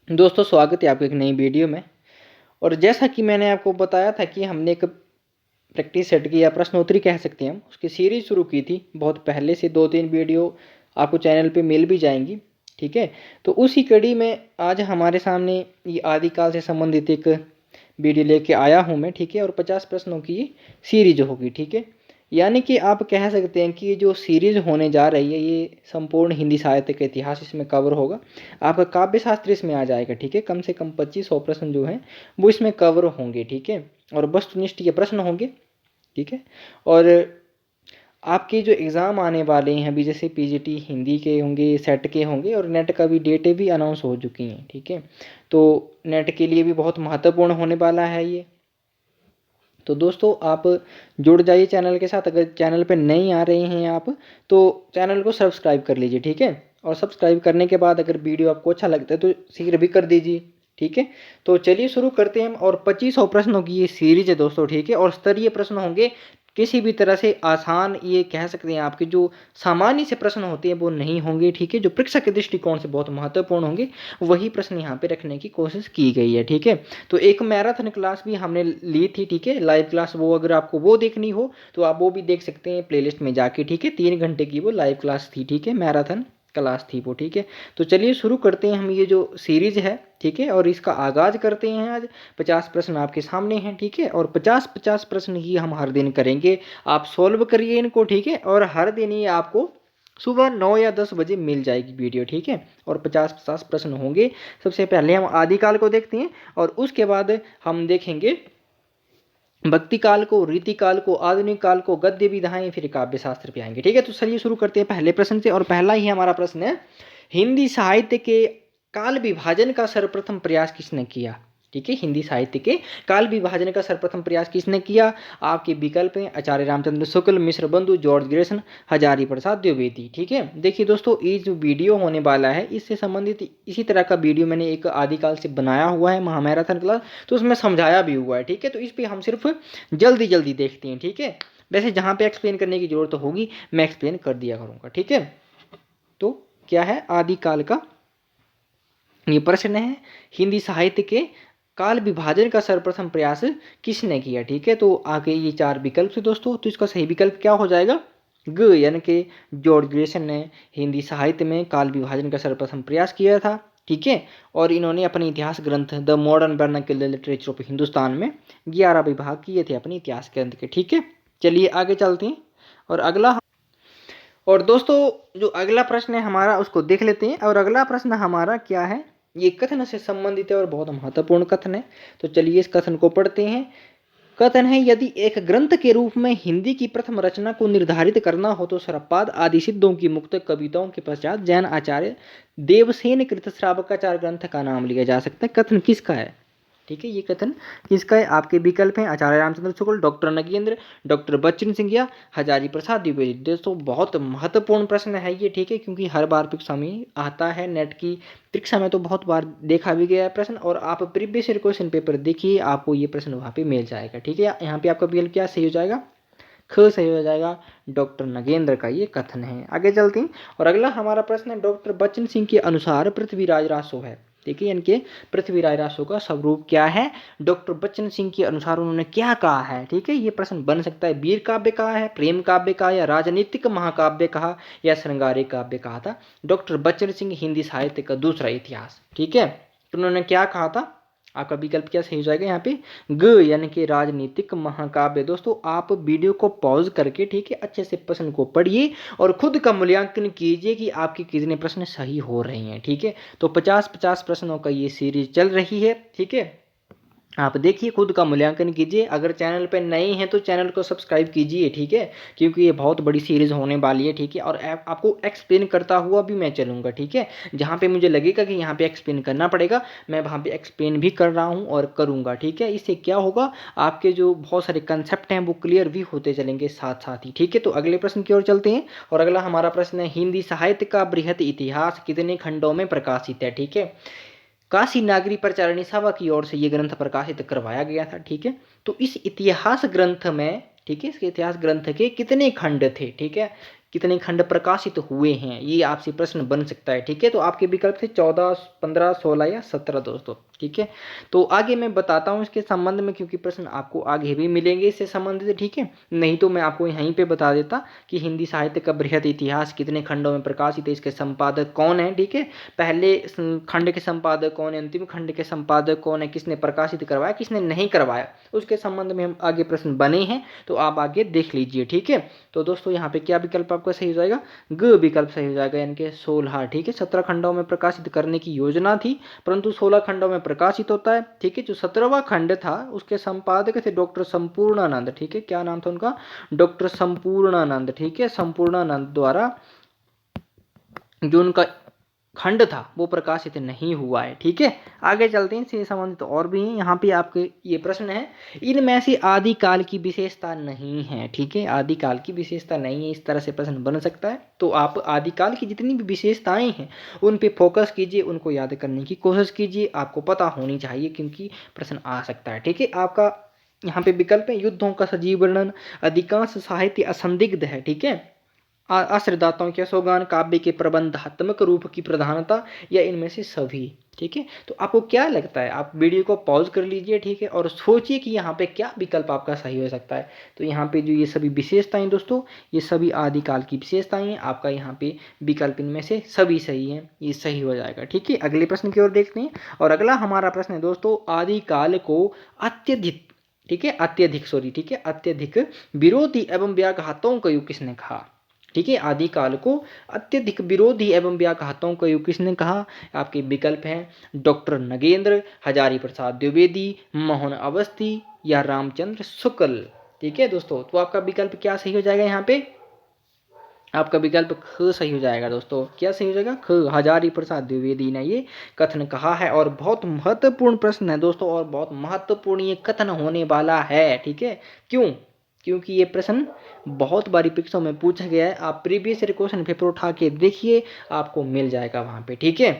दोस्तों स्वागत है आपको एक नई वीडियो में। और जैसा कि मैंने आपको बताया था कि हमने एक प्रैक्टिस सेट की या प्रश्नोत्तरी कह सकते हैं हम, उसकी सीरीज शुरू की थी बहुत पहले से। 2-3 वीडियो आपको चैनल पे मिल भी जाएंगी, ठीक है। तो उसी कड़ी में आज हमारे सामने ये आदिकाल से संबंधित एक वीडियो लेके आया हूँ मैं, ठीक है। और 50 प्रश्नों की ये सीरीज होगी, ठीक है। यानी कि आप कह सकते हैं कि ये जो सीरीज होने जा रही है ये संपूर्ण हिंदी साहित्य का इतिहास इसमें कवर होगा। आपका काव्य शास्त्र इसमें आ जाएगा, ठीक है। कम से कम 2500 प्रश्न जो हैं वो इसमें कवर होंगे, ठीक है। और वस्तुनिष्ठ के प्रश्न होंगे, ठीक है। और आपके जो एग्ज़ाम आने वाले हैं अभी, जैसे पीजीटी हिंदी के होंगे, सेट के होंगे, और नेट का भी डेटें भी अनाउंस हो चुकी हैं, ठीक है। तो नेट के लिए भी बहुत महत्वपूर्ण होने वाला है ये। तो दोस्तों आप जुड़ जाइए चैनल के साथ। अगर चैनल पे नहीं आ रहे हैं आप, तो चैनल को सब्सक्राइब कर लीजिए, ठीक है। और सब्सक्राइब करने के बाद अगर वीडियो आपको अच्छा लगता है तो शीघ्र भी कर दीजिए, ठीक है। तो चलिए शुरू करते हैं हम। और 2500 प्रश्नों की ये सीरीज है दोस्तों, ठीक है। और स्तरीय प्रश्न होंगे, किसी भी तरह से आसान, ये कह सकते हैं आपके जो सामान्य से प्रश्न होते हैं वो नहीं होंगे, ठीक है। जो परीक्षा के दृष्टिकोण से बहुत महत्वपूर्ण होंगे वही प्रश्न यहाँ पे रखने की कोशिश की गई है, ठीक है। तो एक मैराथन क्लास भी हमने ली थी, ठीक है, लाइव क्लास। वो अगर आपको वो देखनी हो तो आप वो भी देख सकते हैं प्लेलिस्ट में जाके, ठीक है। 3 घंटे की वो लाइव क्लास थी, ठीक है, मैराथन क्लास थी वो, ठीक है। तो चलिए शुरू करते हैं हम ये जो सीरीज है, ठीक है। और इसका आगाज करते हैं आज। 50 प्रश्न आपके सामने हैं, ठीक है। और 50-50 प्रश्न ही हम हर दिन करेंगे। आप सोल्व करिए इनको, ठीक है। और हर दिन ये आपको सुबह 9 या 10 बजे मिल जाएगी वीडियो, ठीक है। और 50-50 प्रश्न होंगे। सबसे पहले हम आदिकाल को देखते हैं और उसके बाद हम देखेंगे भक्ति काल को, रीति काल को, आधुनिक काल को, गद्य विधाएं, फिर काव्य शास्त्र पे आएंगे, ठीक है। तो चलिए शुरू करते हैं पहले प्रश्न से। और पहला ही हमारा प्रश्न है, हिंदी साहित्य के काल विभाजन का सर्वप्रथम प्रयास किसने किया, ठीक है। हिंदी साहित्य के काल विभाजन का सर्वप्रथम प्रयास किसने किया। आपके विकल्प हैं आचार्य रामचंद्र शुक्ल, मिश्र बंधु, जॉर्ज ग्रेसन, हजारी प्रसाद द्विवेदी, ठीक है। देखिए दोस्तों, ये जो वीडियो होने वाला है इससे संबंधित इसी तरह का वीडियो मैंने एक आदिकाल से बनाया हुआ है, महामैराथन क्लास, तो उसमें समझाया भी हुआ है, ठीक है। तो इस पर हम सिर्फ जल्दी जल्दी देखते हैं, ठीक है। वैसे जहाँ पे एक्सप्लेन करने की जरूरत होगी मैं एक्सप्लेन कर दिया करूँगा, ठीक है। तो क्या है आदिकाल का ये प्रश्न है, हिंदी साहित्य के काल विभाजन का सर्वप्रथम प्रयास किसने किया, ठीक है। तो आगे ये 4 विकल्प से दोस्तों, तो इसका सही विकल्प क्या हो जाएगा, ग, यानी कि जॉर्ज ग्रेसन ने हिंदी साहित्य में काल विभाजन का सर्वप्रथम प्रयास किया था, ठीक है। और इन्होंने अपने इतिहास ग्रंथ the modern vernacular literature of Hindustan में 11 विभाग किए थे अपने इतिहास ग्रंथ के, ठीक है। चलिए आगे चलते हैं। और अगला, और दोस्तों जो अगला प्रश्न है हमारा उसको देख लेते हैं। और अगला प्रश्न हमारा क्या है, ये कथन से संबंधित है और बहुत महत्वपूर्ण कथन है। तो चलिए इस कथन को पढ़ते हैं। कथन है, यदि एक ग्रंथ के रूप में हिंदी की प्रथम रचना को निर्धारित करना हो तो सरपाद आदि सिद्धों की मुक्त कविताओं के पश्चात जैन आचार्य देवसेन कृत श्रावकाचार ग्रंथ का नाम लिया जा सकता है। कथन किसका है, ठीक है। ये कथन किसका है, आपके विकल्प हैं आचार्य रामचंद्र शुक्ल, डॉक्टर नगेंद्र, डॉक्टर बच्चन सिंह या हजारी प्रसाद द्विवेदी। दोस्तों बहुत महत्वपूर्ण प्रश्न है ये, ठीक है, क्योंकि हर बार परीक्षा में आता है, नेट की परीक्षा में तो बहुत बार देखा भी गया है प्रश्न। और आप प्रीवियस ईयर क्वेश्चन पेपर देखिए, आपको ये प्रश्न वहाँ पे मिल जाएगा, ठीक है। यहाँ पे आपका विकल्प क्या सही हो जाएगा, ख सही हो जाएगा, डॉक्टर नगेंद्र का ये कथन है। आगे चलते हैं। और अगला हमारा प्रश्न है, डॉक्टर बच्चन सिंह के अनुसार पृथ्वीराज रासो है, देखिए इनके पृथ्वीराज रासो का स्वरूप क्या है, डॉक्टर बच्चन सिंह के अनुसार उन्होंने क्या कहा है, ठीक है। ये प्रश्न बन सकता है, वीर काव्य कहा है, प्रेम काव्य कहा, या राजनीतिक महाकाव्य कहा, या श्रृंगारिक काव्य कहा था डॉक्टर बच्चन सिंह हिंदी साहित्य का दूसरा इतिहास, ठीक है। तो उन्होंने क्या कहा था, आपका विकल्प क्या सही हो जाएगा यहाँ पे, ग, यानी कि राजनीतिक महाकाव्य। दोस्तों आप वीडियो को पॉज करके, ठीक है, अच्छे से प्रश्न को पढ़िए और खुद का मूल्यांकन कीजिए कि आपके कितने प्रश्न सही हो रहे हैं, ठीक है। तो 50-50 प्रश्नों का ये सीरीज चल रही है, ठीक है। आप देखिए, खुद का मूल्यांकन कीजिए। अगर चैनल पे नए हैं तो चैनल को सब्सक्राइब कीजिए, ठीक है, क्योंकि ये बहुत बड़ी सीरीज होने वाली है, ठीक है। और आपको एक्सप्लेन करता हुआ भी मैं चलूँगा, ठीक है। जहाँ पे मुझे लगेगा कि यहाँ पे एक्सप्लेन करना पड़ेगा मैं वहाँ पे एक्सप्लेन भी कर रहा हूँ और करूँगा, ठीक है। इससे क्या होगा, आपके जो बहुत सारे कंसेप्ट हैं वो क्लियर भी होते चलेंगे साथ साथ ही, ठीक है। तो अगले प्रश्न की ओर चलते हैं। और अगला हमारा प्रश्न है, हिंदी साहित्य का बृहत इतिहास कितने खंडों में प्रकाशित है, ठीक है। काशी नागरी प्रचारिणी सभा की ओर से ये ग्रंथ प्रकाशित करवाया गया था, ठीक है। तो इस इतिहास ग्रंथ में, ठीक है, इसके इतिहास ग्रंथ के कितने खंड थे, ठीक है, कितने खंड प्रकाशित हुए हैं, ये आपसे प्रश्न बन सकता है। ठीक है, तो आपके विकल्प थे 14, 15, 16 या 17 दोस्तों। ठीक है, तो आगे मैं बताता हूँ इसके संबंध में, क्योंकि प्रश्न आपको आगे भी मिलेंगे इससे संबंधित। ठीक है, नहीं तो मैं आपको यहीं पे बता देता कि हिंदी साहित्य का बृहद इतिहास कितने खंडों में प्रकाशित है, इसके संपादक कौन है। ठीक है, पहले खंड के संपादक कौन है, अंतिम खंड के संपादक कौन है, किसने प्रकाशित करवाया, किसने नहीं करवाया, उसके संबंध में हम आगे प्रश्न बने हैं, तो आप आगे देख लीजिए। ठीक है, तो दोस्तों यहाँ पे क्या विकल्प आपका सही हो जाएगा, ग विकल्प सही हो जाएगा, यानी कि 16। ठीक है, 17 खंडों में प्रकाशित करने की योजना थी, परंतु 16 खंडों में प्रकाशित होता है। ठीक है, जो 17वां खंड था उसके संपादक थे डॉक्टर संपूर्णानंद। ठीक है, क्या नाम था उनका, डॉक्टर संपूर्णानंद। ठीक है, संपूर्णानंद द्वारा जो उनका खंड था वो प्रकाशित नहीं हुआ है। ठीक है, आगे चलते हैं, इससे संबंधित और भी हैं। यहाँ पे आपके ये प्रश्न है, इनमें से आदिकाल की विशेषता नहीं है। ठीक है, आदिकाल की विशेषता नहीं है, इस तरह से प्रश्न बन सकता है। तो आप आदिकाल की जितनी भी विशेषताएं हैं उन पे फोकस कीजिए, उनको याद करने की कोशिश कीजिए, आपको पता होनी चाहिए, क्योंकि प्रश्न आ सकता है। ठीक है, आपका यहाँ पे विकल्प है, युद्धों का सजीव वर्णन, अधिकांश साहित्य असंदिग्ध है। ठीक है, आश्रयदाताओं के सोगान, काव्य के प्रबंधात्मक रूप की प्रधानता, या इनमें से सभी। ठीक है, तो आपको क्या लगता है, आप वीडियो को पॉज कर लीजिए। ठीक है, और सोचिए कि यहाँ पे क्या विकल्प आपका सही हो सकता है। तो यहाँ पे जो ये सभी विशेषताएं दोस्तों, ये सभी आदिकाल की विशेषताएं हैं, आपका यहाँ पे विकल्प इनमें से सभी सही है, ये सही हो जाएगा। ठीक है, अगले प्रश्न की ओर देखते हैं, और अगला हमारा प्रश्न है दोस्तों, आदिकाल को अत्यधिक, ठीक है अत्यधिक, सॉरी, ठीक है अत्यधिक विरोधी एवं व्याघातों का युग किसने कहा। ठीक है, आदिकाल को अत्यधिक विरोधी एवं व्याघातों का युग किसने कहा। आपके विकल्प हैं डॉक्टर नगेंद्र, हजारी प्रसाद द्विवेदी, मोहन अवस्थी, या रामचंद्र शुक्ल। ठीक है दोस्तों, तो आपका विकल्प क्या सही हो जाएगा, यहाँ पे आपका विकल्प ख सही हो जाएगा दोस्तों। क्या सही हो जाएगा, ख, हजारी प्रसाद द्विवेदी ने ये कथन कहा है। और बहुत महत्वपूर्ण प्रश्न है दोस्तों, और बहुत महत्वपूर्ण ये कथन होने वाला है। ठीक है, क्यों, क्योंकि ये प्रश्न बहुत बारी परीक्षाओं में पूछा गया है। आप प्रीवियस ईयर क्वेश्चन पेपर उठा के देखिए, आपको मिल जाएगा वहां पे। ठीक है,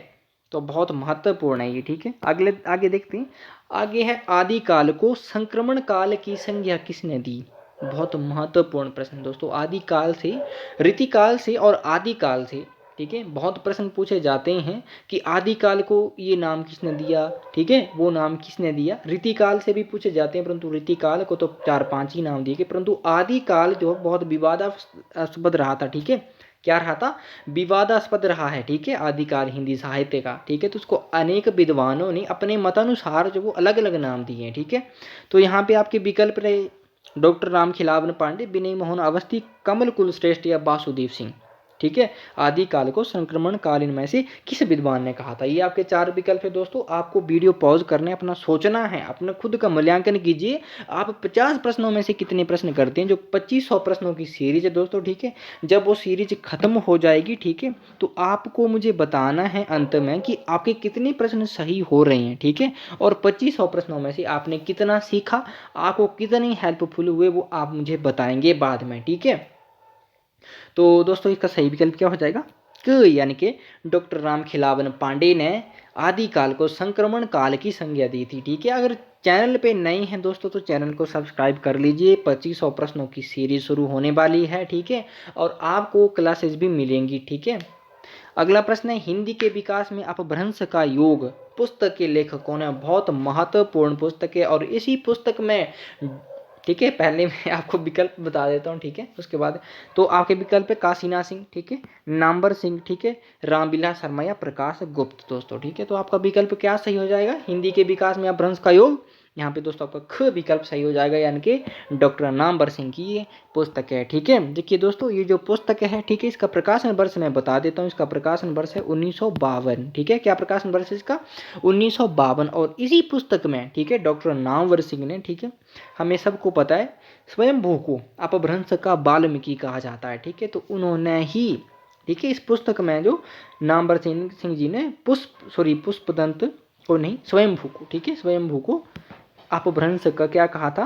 तो बहुत महत्वपूर्ण है ये। ठीक है, अगले आगे देखते हैं, आगे है, आदिकाल को संक्रमण काल की संज्ञा किसने दी। बहुत महत्वपूर्ण प्रश्न दोस्तों, आदिकाल से, रीतिकाल से और आदिकाल से, ठीक है, बहुत प्रश्न पूछे जाते हैं कि आदिकाल को ये नाम किसने दिया। ठीक है, वो नाम किसने दिया, रीतिकाल से भी पूछे जाते हैं, परंतु रीतिकाल को तो 4-5 ही नाम दिए गए, परंतु आदिकाल जो बहुत विवादास्पद रहा था। ठीक है, क्या रहा था, विवादास्पद रहा है। ठीक है, आदिकाल हिंदी साहित्य का। ठीक है, तो उसको अनेक विद्वानों ने अपने मतानुसार जो वो अलग अलग नाम दिए हैं। ठीक है, तो यहाँ पे आपके विकल्प रहे डॉक्टर राम खिलावन पांडे, विनय मोहन अवस्थी, कमल कुलश्रेष्ठ, या वासुदेव सिंह। ठीक है, आदिकाल को संक्रमण कालीन में से किस विद्वान ने कहा था। ये आपके 4 विकल्प है दोस्तों। आपको वीडियो पॉज करना है, अपना सोचना है, अपना खुद का मूल्यांकन कीजिए। आप 50 प्रश्नों में से कितने प्रश्न करते हैं, जो 2500 प्रश्नों की सीरीज है दोस्तों। ठीक है, जब वो सीरीज खत्म हो जाएगी, ठीक है, तो आपको मुझे बताना है अंत में कि आपके कितने प्रश्न सही हो रहे हैं। ठीक है, और 2500 प्रश्नों में से आपने कितना सीखा, आपको कितने हेल्पफुल हुए, वो आप मुझे बताएंगे बाद में। ठीक है, तो दोस्तों इसका सही विकल्प क्या हो जाएगा, क, यानी कि डॉक्टर राम खिलावन पांडे ने आदिकाल को संक्रमण काल की संज्ञा दी थी। ठीक है, अगर चैनल पे नए हैं दोस्तों तो चैनल को सब्सक्राइब कर लीजिए, 2500 प्रश्नों की सीरीज शुरू होने वाली है। ठीक है, और आपको क्लासेस भी मिलेंगी। ठीक है, अगला प्रश्न है, हिंदी के विकास में अपभ्रंश का योग पुस्तक के लेखक कौन है। बहुत महत्वपूर्ण पुस्तक है, और इसी पुस्तक में, ठीक है, पहले मैं आपको विकल्प बता देता हूँ। ठीक है, उसके बाद तो आपके विकल्प है काशीनाथ सिंह, ठीक है, नामवर सिंह, ठीक है, रामविलास शर्मा, या प्रकाश गुप्त दोस्तों। ठीक है, तो आपका विकल्प क्या सही हो जाएगा, हिंदी के विकास में अपभ्रंश का योग, यहाँ पे दोस्तों आपका ख विकल्प सही हो जाएगा, यानी कि डॉक्टर नामवर सिंह की ये पुस्तक है। ठीक है, देखिए दोस्तों ये जो पुस्तक है, ठीक है, इसका प्रकाशन वर्ष मैं बता देता हूँ। इसका प्रकाशन वर्ष है 1952। ठीक है, क्या प्रकाशन वर्ष है इसका, 1952। और इसी पुस्तक में, ठीक है, डॉक्टर नामवर सिंह ने, ठीक है, हमें सबको पता है स्वयंभू को अपभ्रंश का वाल्मीकि कहा जाता है। ठीक है, तो उन्होंने ही, ठीक है, इस पुस्तक में जो नामवर सिंह जी ने पुष्पदंत को नहीं, स्वयंभू को, ठीक है, स्वयंभू को अपभ्रंश का क्या कहा था,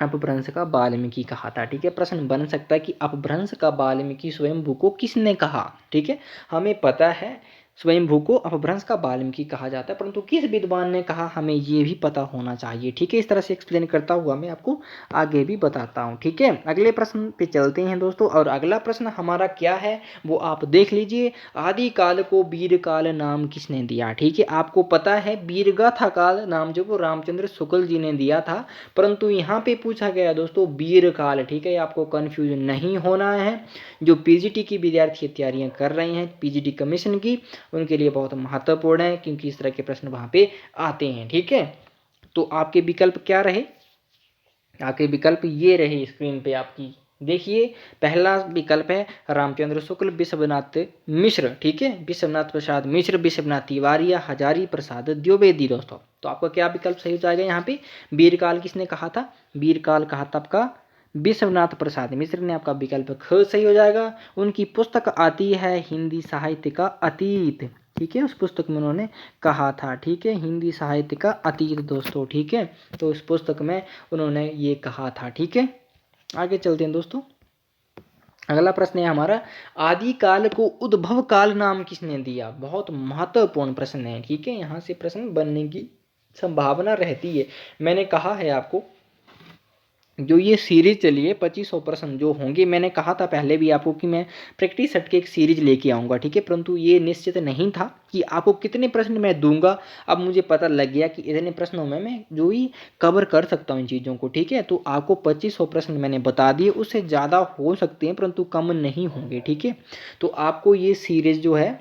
अपभ्रंश का वाल्मीकि कहा था। ठीक है, प्रश्न बन सकता है कि अपभ्रंश का वाल्मीकि स्वयंभू को किसने कहा। ठीक है, हमें पता है स्वयंभू को अपभ्रंश का वाल्मीकि कहा जाता है, परंतु किस विद्वान ने कहा हमें ये भी पता होना चाहिए। ठीक है, इस तरह से एक्सप्लेन करता हुआ मैं आपको आगे भी बताता हूँ। ठीक है, अगले प्रश्न पे चलते हैं दोस्तों। और अगला प्रश्न हमारा क्या है वो आप देख लीजिए। आदिकाल को वीरकाल नाम किसने दिया। ठीक है, आपको पता है वीरगाथा काल नाम जो वो रामचंद्र शुक्ल जी ने दिया था, परंतु यहाँ पे पूछा गया दोस्तों वीरकाल। ठीक है, आपको कंफ्यूज नहीं होना है। जो पीजीटी की विद्यार्थी तैयारियां कर रहे हैं पीजीटी कमीशन की, उनके लिए बहुत महत्वपूर्ण है, क्योंकि इस तरह के प्रश्न वहां पे आते हैं। ठीक है, तो आपके विकल्प क्या रहे, आपके विकल्प ये रहे स्क्रीन पे आपकी देखिए। पहला विकल्प है रामचंद्र शुक्ल, विश्वनाथ मिश्र। ठीक है, विश्वनाथ प्रसाद मिश्र, विश्वनाथ तिवारी या हजारी प्रसाद द्विवेदी। दोस्तों तो आपका क्या विकल्प सही हो जाएगा। यहाँ पे वीरकाल किसने कहा था, वीरकाल कहा था आपका विश्वनाथ प्रसाद मिश्र ने। आपका विकल्प ख सही हो जाएगा। उनकी पुस्तक आती है हिंदी साहित्य का अतीत। ठीक है, उस पुस्तक में उन्होंने कहा था। ठीक है, हिंदी साहित्य का अतीत दोस्तों। ठीक है, तो उस पुस्तक में उन्होंने ये कहा था। ठीक है, आगे चलते हैं दोस्तों। अगला प्रश्न है हमारा, आदिकाल को उद्भव काल नाम किसने दिया। बहुत महत्वपूर्ण प्रश्न है। ठीक है, यहाँ से प्रश्न बनने की संभावना रहती है। मैंने कहा है आपको जो ये सीरीज चली है 2500 प्रश्न जो होंगे, मैंने कहा था पहले भी आपको कि मैं प्रैक्टिस सेट के एक सीरीज लेके आऊँगा। ठीक है, परंतु ये निश्चित नहीं था कि आपको कितने प्रश्न मैं दूंगा। अब मुझे पता लग गया कि इतने प्रश्नों में मैं जो ही कवर कर सकता हूँ इन चीज़ों को। ठीक है, तो आपको 2500 प्रश्न मैंने बता दिए, उससे ज़्यादा हो सकते हैं परंतु कम नहीं होंगे। ठीक है, तो आपको ये सीरीज जो है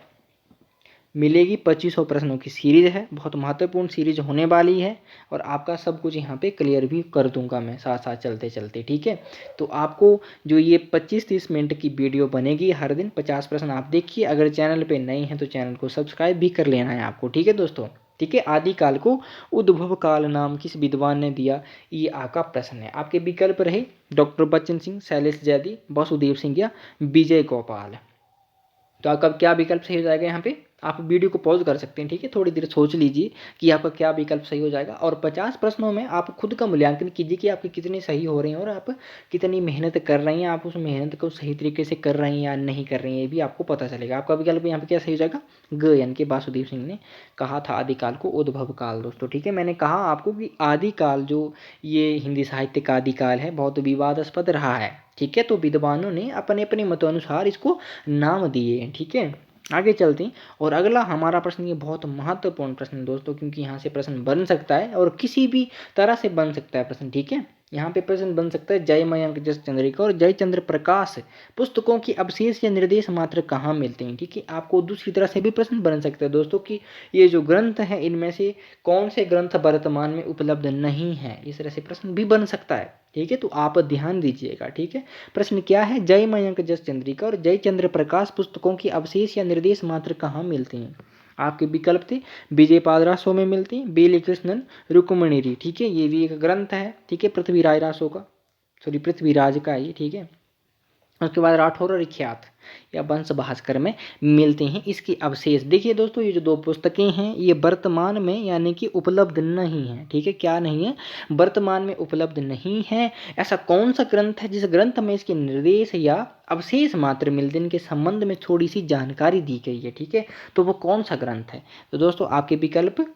मिलेगी, 2500 प्रश्नों की सीरीज है, बहुत महत्वपूर्ण सीरीज होने वाली है। और आपका सब कुछ यहाँ पे क्लियर भी कर दूंगा मैं साथ साथ चलते चलते। ठीक है, तो आपको जो ये 25-30 मिनट की वीडियो बनेगी हर दिन 50 प्रश्न आप देखिए। अगर चैनल पे नए हैं तो चैनल को सब्सक्राइब भी कर लेना है आपको। ठीक है दोस्तों, ठीक है। आदिकाल को उद्भव काल नाम किस विद्वान ने दिया, ये आपका प्रश्न है। आपके विकल्प रहे डॉक्टर बच्चन सिंह, शैलेश जैदी, वासुदेव सिंह या विजय गोपाल। तो आपका क्या विकल्प सही हो जाएगा। यहाँ पे आप वीडियो को पॉज कर सकते हैं। ठीक है, थोड़ी देर सोच लीजिए कि आपका क्या विकल्प सही हो जाएगा। और 50 प्रश्नों में आप खुद का मूल्यांकन कीजिए कि आपके कितने सही हो रहे हैं और आप कितनी मेहनत कर रहे हैं, आप उस मेहनत को सही तरीके से कर रहे हैं या नहीं कर रहे हैं, ये भी आपको पता चलेगा। आपका विकल्प यहाँ पे क्या सही हो जाएगा, ग, यानी कि वासुदेव सिंह ने कहा था आदिकाल को उद्भव काल। दोस्तों ठीक है, मैंने कहा आपको कि आदिकाल जो ये हिंदी साहित्य का आदिकाल है बहुत विवादास्पद रहा है। ठीक है, तो विद्वानों ने अपने अपने मतानुसार इसको नाम दिए हैं। ठीक है, आगे चलते हैं। और अगला हमारा प्रश्न, ये बहुत महत्वपूर्ण प्रश्न है दोस्तों, क्योंकि यहाँ से प्रश्न बन सकता है और किसी भी तरह से बन सकता है प्रश्न। ठीक है, यहाँ पे प्रश्न बन सकता है जय मयंक जस चंद्रिका और जय चंद्र प्रकाश पुस्तकों की अवशेष या निर्देश मात्र कहाँ मिलते हैं। ठीक है, आपको दूसरी तरह से भी प्रश्न बन सकता है दोस्तों कि ये जो ग्रंथ है इनमें से कौन से ग्रंथ वर्तमान में उपलब्ध नहीं है, इस तरह से प्रश्न भी बन सकता है। ठीक है, तो आप ध्यान दीजिएगा। ठीक है, प्रश्न क्या है, जय मयंक जस चंद्रिका और जय चंद्र प्रकाश पुस्तकों की अवशेष या निर्देश मात्र कहाँ मिलते हैं। आपके विकल्प थे विजय पादरासो में मिलते हैं, बेली कृष्णन रुक्मणिरी। ठीक है, ये भी एक ग्रंथ है। ठीक है, पृथ्वीराज रासो का, सॉरी पृथ्वीराज का ये। ठीक है, उसके बाद राठौर और इख्यात या वंश भास्कर में मिलते हैं इसके अवशेष। देखिए दोस्तों, ये जो दो पुस्तकें हैं ये वर्तमान में यानी कि उपलब्ध नहीं है। ठीक है, क्या नहीं है, वर्तमान में उपलब्ध नहीं है। ऐसा कौन सा ग्रंथ है जिस ग्रंथ में इसके निर्देश या अवशेष मात्र मिलते हैं, इनके संबंध में थोड़ी सी जानकारी दी गई है। ठीक है, तो वो कौन सा ग्रंथ है। तो दोस्तों आपके विकल्प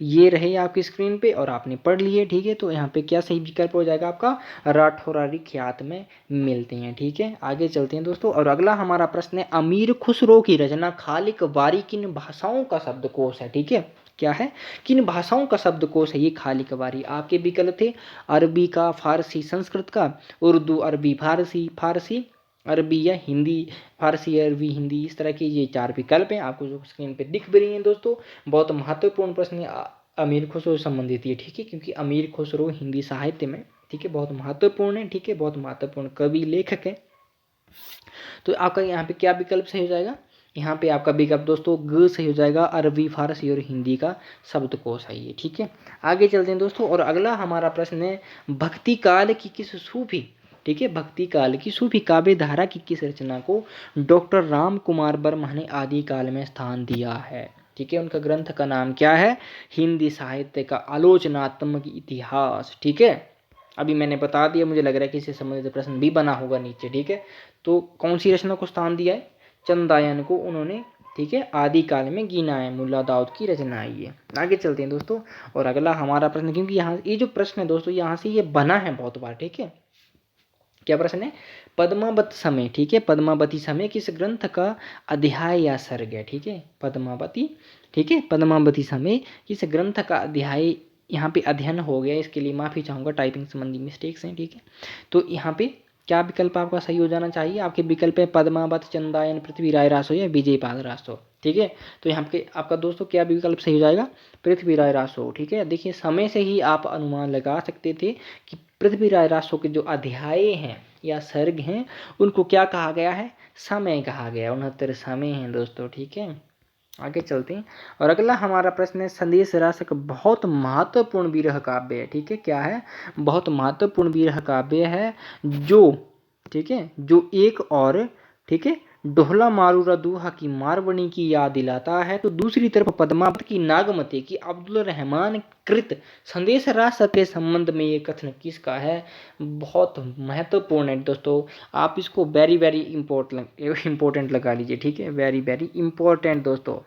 ये रहे आपकी स्क्रीन पे और आपने पढ़ लिए। ठीक है, तो यहाँ पे क्या सही विकल्प हो जाएगा आपका, राठौरारी ख्यात में मिलते हैं। ठीक है, आगे चलते हैं दोस्तों। और अगला हमारा प्रश्न है, अमीर खुसरो की रचना खालिक वारी किन भाषाओं का शब्दकोश है। ठीक है, क्या है, किन भाषाओं का शब्दकोश है ये खालिक वारी। आपके विकल्प थे अरबी का, फारसी संस्कृत का, उर्दू अरबी फारसी, फारसी अरबी या हिंदी, फारसी अरबी हिंदी, इस तरह के ये चार विकल्प हैं आपको जो स्क्रीन पे दिख भी रही हैं दोस्तों। बहुत महत्वपूर्ण प्रश्न है, अमीर खुसरो से संबंधित है। ठीक है, क्योंकि अमीर खुसरो हिंदी साहित्य में, ठीक है, बहुत महत्वपूर्ण है। ठीक है, बहुत महत्वपूर्ण कवि लेखक है। तो आपका यहाँ पे क्या विकल्प सही हो जाएगा, यहाँ पे आपका विकल्प दोस्तों ग सही हो जाएगा, अरबी फारसी और हिंदी का शब्दकोश है ये। ठीक है, आगे चलते हैं दोस्तों। और अगला हमारा प्रश्न है, भक्ति काल की किस सूफी, ठीक है, भक्ति काल की सूफी काव्य धारा की किस रचना को डॉक्टर राम कुमार वर्मा ने आदि काल में स्थान दिया है। ठीक है, उनका ग्रंथ का नाम क्या है, हिंदी साहित्य का आलोचनात्मक इतिहास। ठीक है, अभी मैंने बता दिया, मुझे लग रहा है कि इससे संबंधित प्रश्न भी बना होगा नीचे। ठीक है, तो कौन सी रचना को स्थान दिया है, चंदायन को उन्होंने ठीक है, आदि काल में गिना है, मुल्ला दाऊद की रचना है ये। आगे चलते हैं दोस्तों। और अगला हमारा प्रश्न, क्योंकि यहाँ ये जो प्रश्न है दोस्तों यहाँ से ये बना है बहुत बार, ठीक है। क्या प्रश्न है? पद्मावत समय, ठीक है, पद्मावती समय किस ग्रंथ का अध्याय या सर्ग है, ठीक है, पद्मावती, ठीक है, पद्मावती समय किस ग्रंथ का अध्याय, यहाँ पे अध्ययन हो गया, इसके लिए माफ़ी चाहूँगा, टाइपिंग संबंधी मिस्टेक्स हैं, ठीक है। तो यहाँ पे क्या विकल्प आपका सही हो जाना चाहिए? आपके विकल्प है पद्मावत, चंदायन, पृथ्वीराय रासो या विजयपाल रासो, ठीक है। तो यहाँ पे आपका दोस्तों क्या विकल्प सही हो जाएगा? पृथ्वीराय रासो, ठीक है। देखिए समय से ही आप अनुमान लगा सकते थे कि पृथ्वीराय रासो के जो अध्याय हैं या सर्ग हैं उनको क्या कहा गया है? समय कहा गया। 69 समय हैं दोस्तों, ठीक है। आगे चलते हैं। और अगला हमारा प्रश्न है, संदेश रासक बहुत महत्वपूर्ण विरह काव्य है, ठीक है। क्या है? बहुत महत्वपूर्ण विरह काव्य है जो, ठीक है, जो एक और, ठीक है, डोहला मारूरा दूहा की मारवणी की याद दिलाता है, तो दूसरी तरफ पद्मावत की नागमती की अब्दुल रहमान कृत संदेश रासक के संबंध में ये कथन किसका है? बहुत महत्वपूर्ण है दोस्तों, आप इसको वेरी वेरी इंपॉर्टेंट लगा लीजिए, ठीक है, वेरी वेरी इंपॉर्टेंट दोस्तों,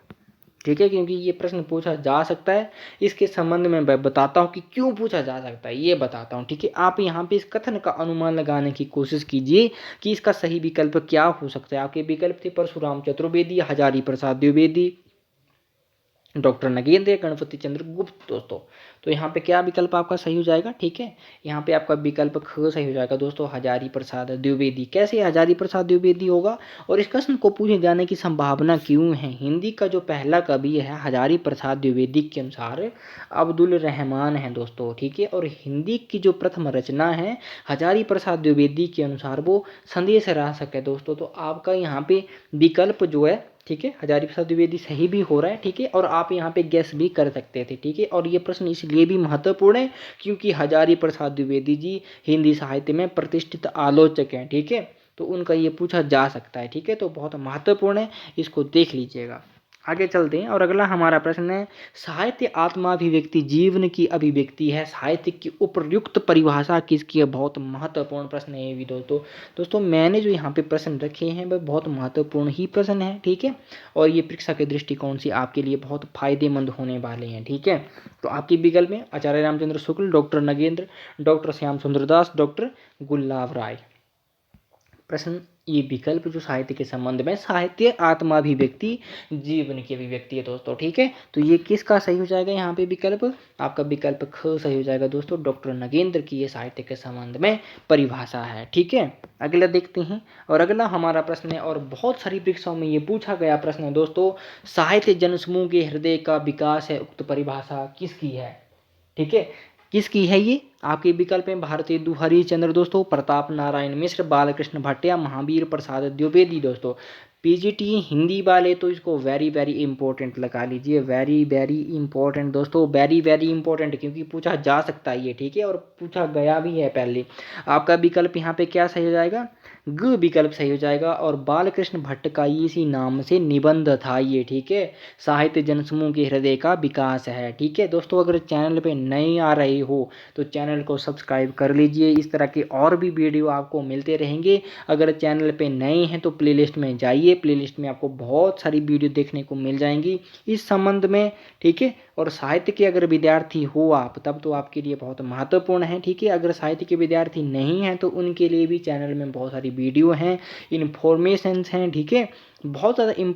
ठीक है, क्योंकि ये प्रश्न पूछा जा सकता है। इसके संबंध में मैं बताता हूँ कि क्यों पूछा जा सकता है, ये बताता हूँ, ठीक है। आप यहाँ पे इस कथन का अनुमान लगाने की कोशिश कीजिए कि इसका सही विकल्प क्या हो सकता है। आपके विकल्प थे परशुराम चतुर्वेदी, हजारी प्रसाद द्विवेदी, डॉक्टर नगेंद्र या गणपति चंद्र गुप्त दोस्तों। तो यहाँ पे क्या विकल्प आपका सही हो जाएगा? ठीक है, यहाँ पे आपका विकल्प ख सही हो जाएगा दोस्तों, हजारी प्रसाद द्विवेदी। कैसे हजारी प्रसाद द्विवेदी होगा और इस प्रश्न को पूछे जाने की संभावना क्यों है? हिंदी का जो पहला कवि है हजारी प्रसाद द्विवेदी के अनुसार अब्दुल रहमान है दोस्तों, ठीक है। और हिंदी की जो प्रथम रचना है हजारी प्रसाद द्विवेदी के अनुसार वो संदेश रासक है दोस्तों। तो आपका यहाँ पे विकल्प जो है, ठीक है, हजारी प्रसाद द्विवेदी सही भी हो रहा है, ठीक है। और आप यहाँ पे गेस भी कर सकते थे, ठीक है। और ये प्रश्न इसलिए भी महत्वपूर्ण है क्योंकि हजारी प्रसाद द्विवेदी जी हिंदी साहित्य में प्रतिष्ठित आलोचक हैं, ठीक है। तो उनका ये पूछा जा सकता है, ठीक है। तो बहुत महत्वपूर्ण है, इसको देख लीजिएगा। आगे चलते हैं। और अगला हमारा प्रश्न है, साहित्य आत्माभिव्यक्ति जीवन की अभिव्यक्ति है, साहित्य की उपयुक्त परिभाषा किसकी है? बहुत महत्वपूर्ण प्रश्न है ये भी दोस्तों मैंने जो यहाँ पे प्रश्न रखे हैं वह बहुत महत्वपूर्ण ही प्रश्न है, ठीक है। और ये परीक्षा के दृष्टिकोण से आपके लिए बहुत फायदेमंद होने वाले हैं, ठीक है। तो आपके विकल्प में आचार्य रामचंद्र शुक्ल, डॉक्टर नगेंद्र, डॉक्टर श्याम सुंदर दास, डॉक्टर गुलाब राय। प्रश्न, ये विकल्प जो साहित्य के संबंध में, साहित्य आत्माभिव्यक्ति जीवन की अभिव्यक्ति है दोस्तों, ठीक है। तो ये किसका सही हो जाएगा? यहाँ पे विकल्प आपका विकल्प ख सही हो जाएगा दोस्तों, डॉक्टर नगेंद्र की ये साहित्य के संबंध में परिभाषा है, ठीक है। अगला देखते हैं। और अगला हमारा प्रश्न है, और बहुत सारी परीक्षाओं में ये पूछा गया प्रश्न है दोस्तों, साहित्य जनसमूह के हृदय का विकास है, उक्त परिभाषा किसकी है? ठीक है, किसकी है ये? आपके विकल्प में भारती हरिश्चंद्र दोस्तों, प्रताप नारायण मिश्र, बालकृष्ण भट्ट या महावीर प्रसाद द्विवेदी दोस्तों। पीजीटी हिंदी वाले तो इसको वेरी वेरी इंपॉर्टेंट लगा लीजिए, वेरी वेरी इंपॉर्टेंट दोस्तों, वेरी वेरी इंपॉर्टेंट, क्योंकि पूछा जा सकता है ये, ठीक है, और पूछा गया भी है पहले। आपका विकल्प यहाँ पे क्या सही हो जाएगा? ग विकल्प सही हो जाएगा। और बालकृष्ण भट्ट का इसी नाम से निबंध था ये, ठीक है, साहित्य जनसमूह के हृदय का विकास है, ठीक है दोस्तों। अगर चैनल पे नए आ रहे हो तो चैनल को सब्सक्राइब कर लीजिए, इस तरह के और भी वीडियो आपको मिलते रहेंगे। अगर चैनल पे नए हैं तो प्लेलिस्ट में जाइए, प्लेलिस्ट में आपको बहुत सारी वीडियो देखने को मिल जाएंगी इस संबंध में, ठीक है। और साहित्य के अगर विद्यार्थी हो आप तब तो आपके लिए बहुत महत्वपूर्ण है, ठीक है। अगर साहित्य के विद्यार्थी नहीं हैं तो उनके लिए भी चैनल में बहुत सारी वीडियो हैं, इन्फॉर्मेशंस हैं, ठीक है, बहुत ज़्यादा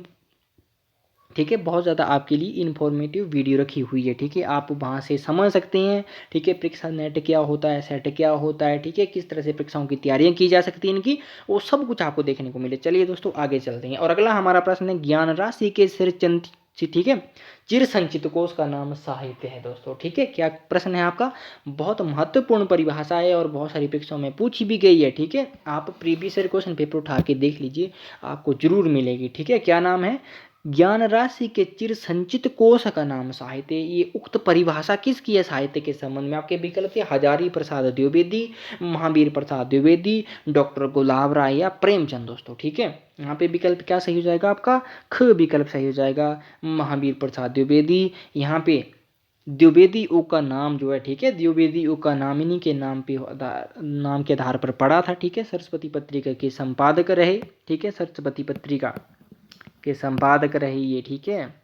ठीक है, बहुत ज़्यादा आपके लिए इन्फॉर्मेटिव वीडियो रखी हुई है, ठीक है। आप वहाँ से समझ सकते हैं, ठीक है, परीक्षा नेट क्या होता है, सेट क्या होता है, ठीक है, किस तरह से परीक्षाओं की तैयारियां की जा सकती हैं इनकी, वो सब कुछ आपको देखने को मिले। चलिए दोस्तों आगे चलते हैं। और अगला हमारा प्रश्न है, ज्ञान राशि के सिर ठीक है, चिर संचित कोश का नाम साहित्य है दोस्तों, ठीक है। क्या प्रश्न है आपका? बहुत महत्वपूर्ण परिभाषा है और बहुत सारी परीक्षाओं में पूछी भी गई है, ठीक है। आप प्रीवियस ईयर क्वेश्चन पेपर उठा के देख लीजिए, आपको जरूर मिलेगी, ठीक है। क्या नाम है? ज्ञान राशि के चिर संचित कोश का नाम साहित्य। ये उक्त परिभाषा किसकी है साहित्य के संबंध में? आपके विकल्प थे हजारी प्रसाद द्विवेदी, महावीर प्रसाद द्विवेदी, डॉक्टर गुलाब राय या प्रेमचंद दोस्तों, ठीक है। यहाँ पे विकल्प क्या सही हो जाएगा आपका? ख विकल्प सही हो जाएगा, महावीर प्रसाद द्विवेदी। यहाँ पे द्विवेदी ओ का नाम जो है, ठीक है, द्विवेदी ओ का नाम इन्हीं के नाम के आधार पर पड़ा था, ठीक है। सरस्वती पत्रिका के संपादक रहे, ठीक है, सरस्वती पत्रिका के संपादक रहे ये, ठीक है।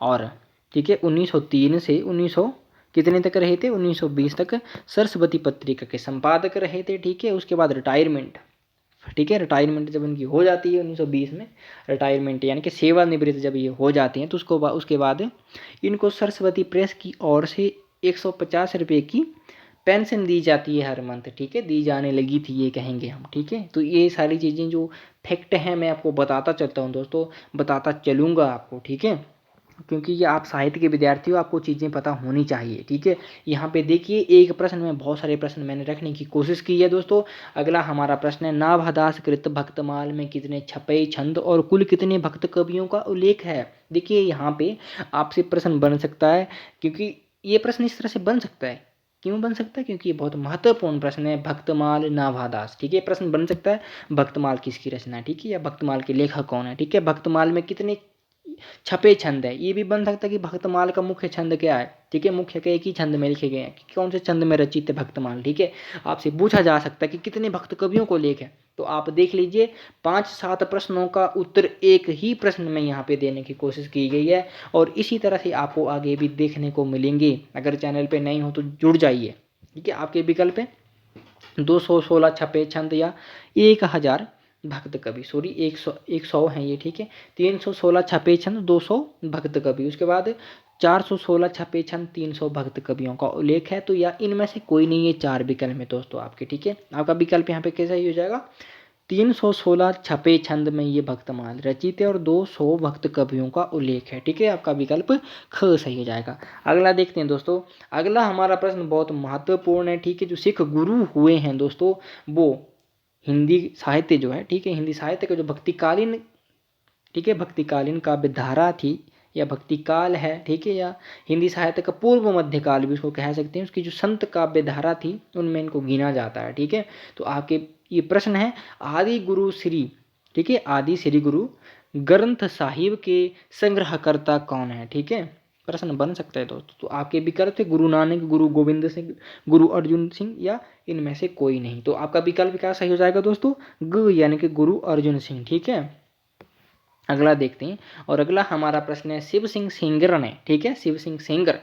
और ठीक है 1903 से 1900 कितने तक रहे थे, 1920 तक सरस्वती पत्रिका के संपादक रहे थे, ठीक है। उसके बाद रिटायरमेंट, ठीक है, रिटायरमेंट जब इनकी हो जाती है 1920 में, रिटायरमेंट यानी कि सेवानिवृत्त जब ये हो जाती हैं, तो उसके बाद इनको सरस्वती प्रेस की ओर से 150 रुपये की पेंशन दी जाती है हर मंथ, ठीक है, दी जाने लगी थी ये कहेंगे हम, ठीक है। तो ये सारी चीज़ें जो फैक्ट हैं मैं आपको बताता चलता हूँ दोस्तों, बताता चलूँगा आपको, ठीक है, क्योंकि ये आप साहित्य के विद्यार्थी हो, आपको चीज़ें पता होनी चाहिए, ठीक है। यहाँ पे देखिए एक प्रश्न में बहुत सारे प्रश्न मैंने रखने की कोशिश की है दोस्तों। अगला हमारा प्रश्न है, नाभादास कृत भक्तमाल में कितने छपे छंद और कुल कितने भक्त कवियों का उल्लेख है। देखिए यहाँ पे आपसे प्रश्न बन सकता है, क्योंकि ये प्रश्न इस तरह से बन सकता है, क्यों बन सकता है, क्योंकि ये बहुत महत्वपूर्ण प्रश्न है। भक्तमाल नाभादास, ठीक है, प्रश्न बन सकता है भक्तमाल किसकी रचना है, ठीक है, या भक्तमाल के लेखक कौन है, ठीक है। भक्तमाल में कितने छपे छंद है, ये भी बन सकता है कि भक्तमाल का मुख्य छंद क्या है, ठीक है, मुख्य के एक ही छंद में लिखे गए हैं, कौन से छंद में रचित है भक्तमाल, ठीक है। आपसे पूछा जा सकता है कि कितने भक्त कवियों को लेख है, तो आप देख लीजिए 5-7 प्रश्नों का उत्तर एक ही प्रश्न में यहाँ पे देने की कोशिश की गई है, और इसी तरह से आपको आगे भी देखने को मिलेंगे। अगर चैनल पे नहीं हो तो जुड़ जाइए, ठीक है। आपके विकल्प है 216 छपे छंद या 1000 भक्त कवि, सॉरी 100 हैं ये, ठीक है। 316 छपे छंद, 200 भक्त कवि, उसके बाद 416 छपे छंद, 300 भक्त कवियों का उल्लेख है। तो या इनमें से कोई नहीं, ये 4 विकल्प में दोस्तों आपके, ठीक है। आपका विकल्प यहाँ पे कैसा ही हो जाएगा, 316 छपे छंद में ये भक्तमाल रचित है और 200 भक्त कवियों का उल्लेख है, ठीक है। आपका विकल्प ख सही हो जाएगा। अगला देखते हैं दोस्तों, अगला हमारा प्रश्न बहुत महत्वपूर्ण है, ठीक है। जो सिख गुरु हुए हैं दोस्तों, वो हिंदी साहित्य जो है, ठीक है, हिंदी साहित्य का जो भक्तिकालीन, ठीक है, भक्तिकालीन काव्य धारा थी या भक्तिकाल है, ठीक है, या हिंदी साहित्य का पूर्व मध्यकाल भी उसको कह सकते हैं, उसकी जो संत काव्य धारा थी उनमें इनको गिना जाता है, ठीक है। तो आपके ये प्रश्न है, आदि गुरु श्री, ठीक है, आदि श्री गुरु ग्रंथ साहिब के संग्रहकर्ता कौन है, ठीक है, प्रश्न बन सकता है दोस्तों। तो आपके विकल्प थे गुरु नानक, गुरु गोविंद सिंह, गुरु अर्जुन सिंह, या इनमें से कोई नहीं। तो आपका विकल्प क्या सही हो जाएगा दोस्तों, ग यानी कि गुरु अर्जुन सिंह, ठीक है। अगला देखते हैं, और अगला हमारा प्रश्न है, शिव सिंह सेंगर ने, ठीक है, शिव सिंह सेंगर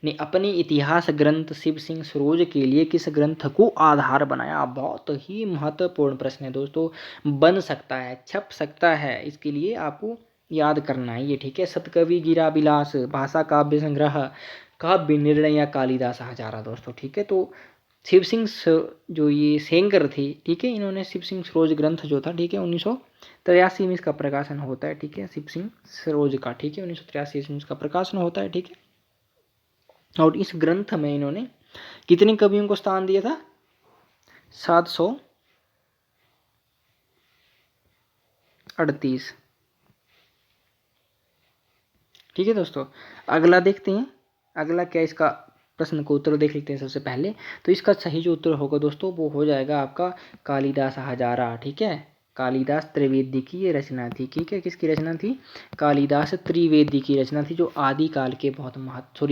ने अपनी इतिहास ग्रंथ शिव सिंह सरोज के लिए किस ग्रंथ को आधार बनाया। बहुत ही महत्वपूर्ण प्रश्न है दोस्तों, बन सकता है, छप सकता है, इसके लिए आपको याद करना है ये, ठीक है। सतकवि गिरा बिलास, भाषा काव्य संग्रह, काव्य निर्णय या कालिदास हजारा दोस्तों, ठीक है। तो शिव सिंह जो ये सेंगर थे, ठीक है, इन्होंने शिव सिंह सरोज ग्रंथ जो था, ठीक है, 1983 में इसका प्रकाशन होता है, ठीक है, शिव सिंह सरोज का, ठीक है, 1983 में इसका प्रकाशन होता है, ठीक है। और इस ग्रंथ में इन्होंने कितने कवियों को स्थान दिया था, 738, ठीक है दोस्तों। अगला देखते हैं, अगला क्या इसका प्रश्न को उत्तर देख लेते हैं सबसे पहले। तो इसका सही जो उत्तर होगा दोस्तों वो हो जाएगा आपका कालिदास हजारा, ठीक है। कालिदास त्रिवेदी की ये रचना थी, ठीक है, किसकी रचना थी, कालिदास त्रिवेदी की रचना थी, जो आदिकाल के बहुत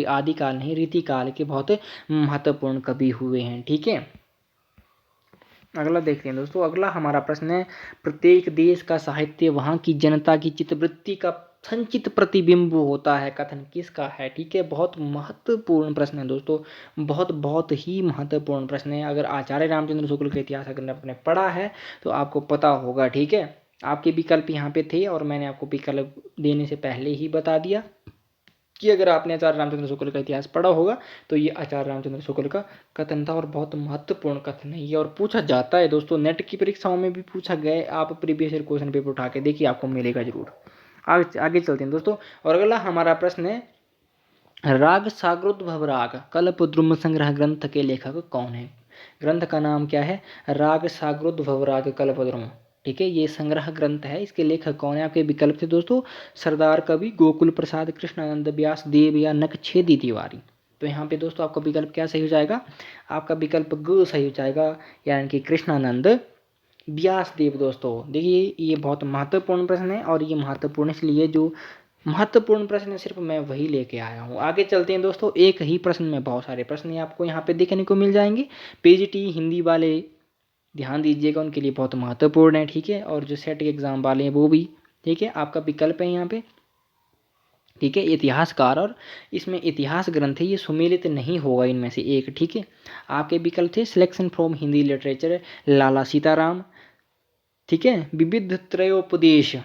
आदिकाल नहीं, रीतिकाल के बहुत महत्वपूर्ण कवि हुए हैं, ठीक है। अगला देखते हैं दोस्तों, अगला हमारा प्रश्न है, प्रत्येक देश का साहित्य वहाँ की जनता की चित्तवृत्ति का संचित प्रतिबिंब होता है, कथन किसका है, ठीक है। बहुत महत्वपूर्ण प्रश्न है दोस्तों, बहुत बहुत ही महत्वपूर्ण प्रश्न है। अगर आचार्य रामचंद्र शुक्ल का इतिहास अगर आपने पढ़ा है तो आपको पता होगा, ठीक है। आपके विकल्प यहाँ पे थे और मैंने आपको विकल्प देने से पहले ही बता दिया कि अगर आपने आचार्य रामचंद्र शुक्ल का इतिहास पढ़ा होगा तो ये आचार्य रामचंद्र शुक्ल का कथन था, और बहुत महत्वपूर्ण कथन है ये, और पूछा जाता है दोस्तों, नेट की परीक्षाओं में भी पूछा गया है। आप प्रीवियस ईयर क्वेश्चन पेपर उठा के देखिए, आपको मिलेगा जरूर। आगे चलते हैं दोस्तों, और अगला हमारा प्रश्न है, राग साग्रोद्भव राग कल्पद्रुम संग्रह ग्रंथ के लेखक कौन है। ग्रंथ का नाम क्या है, राग साग्रोद्भव राग कल्पद्रुम, ठीक है, ये संग्रह ग्रंथ है, इसके लेखक कौन है। आपके विकल्प थे दोस्तों, सरदार कवि, गोकुल प्रसाद, कृष्णानंद व्यास देव, या नखछेदी तिवारी। तो यहाँ पे दोस्तों आपका विकल्प क्या सही हो जाएगा, आपका विकल्प ग सही हो जाएगा, यानी कि कृष्णानंद व्यासदेव। दोस्तों देखिए ये बहुत महत्वपूर्ण प्रश्न है, और ये महत्वपूर्ण इसलिए, जो महत्वपूर्ण प्रश्न है सिर्फ मैं वही लेके आया हूँ। आगे चलते हैं दोस्तों, एक ही प्रश्न में बहुत सारे प्रश्न आपको यहाँ पे देखने को मिल जाएंगे। पीजीटी हिंदी वाले ध्यान दीजिएगा, उनके लिए बहुत महत्वपूर्ण है, ठीक है, और जो सेट के एग्जाम वाले हैं वो भी ठीक है, आपका विकल्प है यहाँ पे, ठीक है, इतिहासकार, और इसमें इतिहास ग्रंथ है, ये सुमेलित नहीं होगा इनमें से एक, ठीक है। आपके विकल्प the selection from Hindi literature, लाला सीताराम, ठीक है, विविध त्रयोपदेश,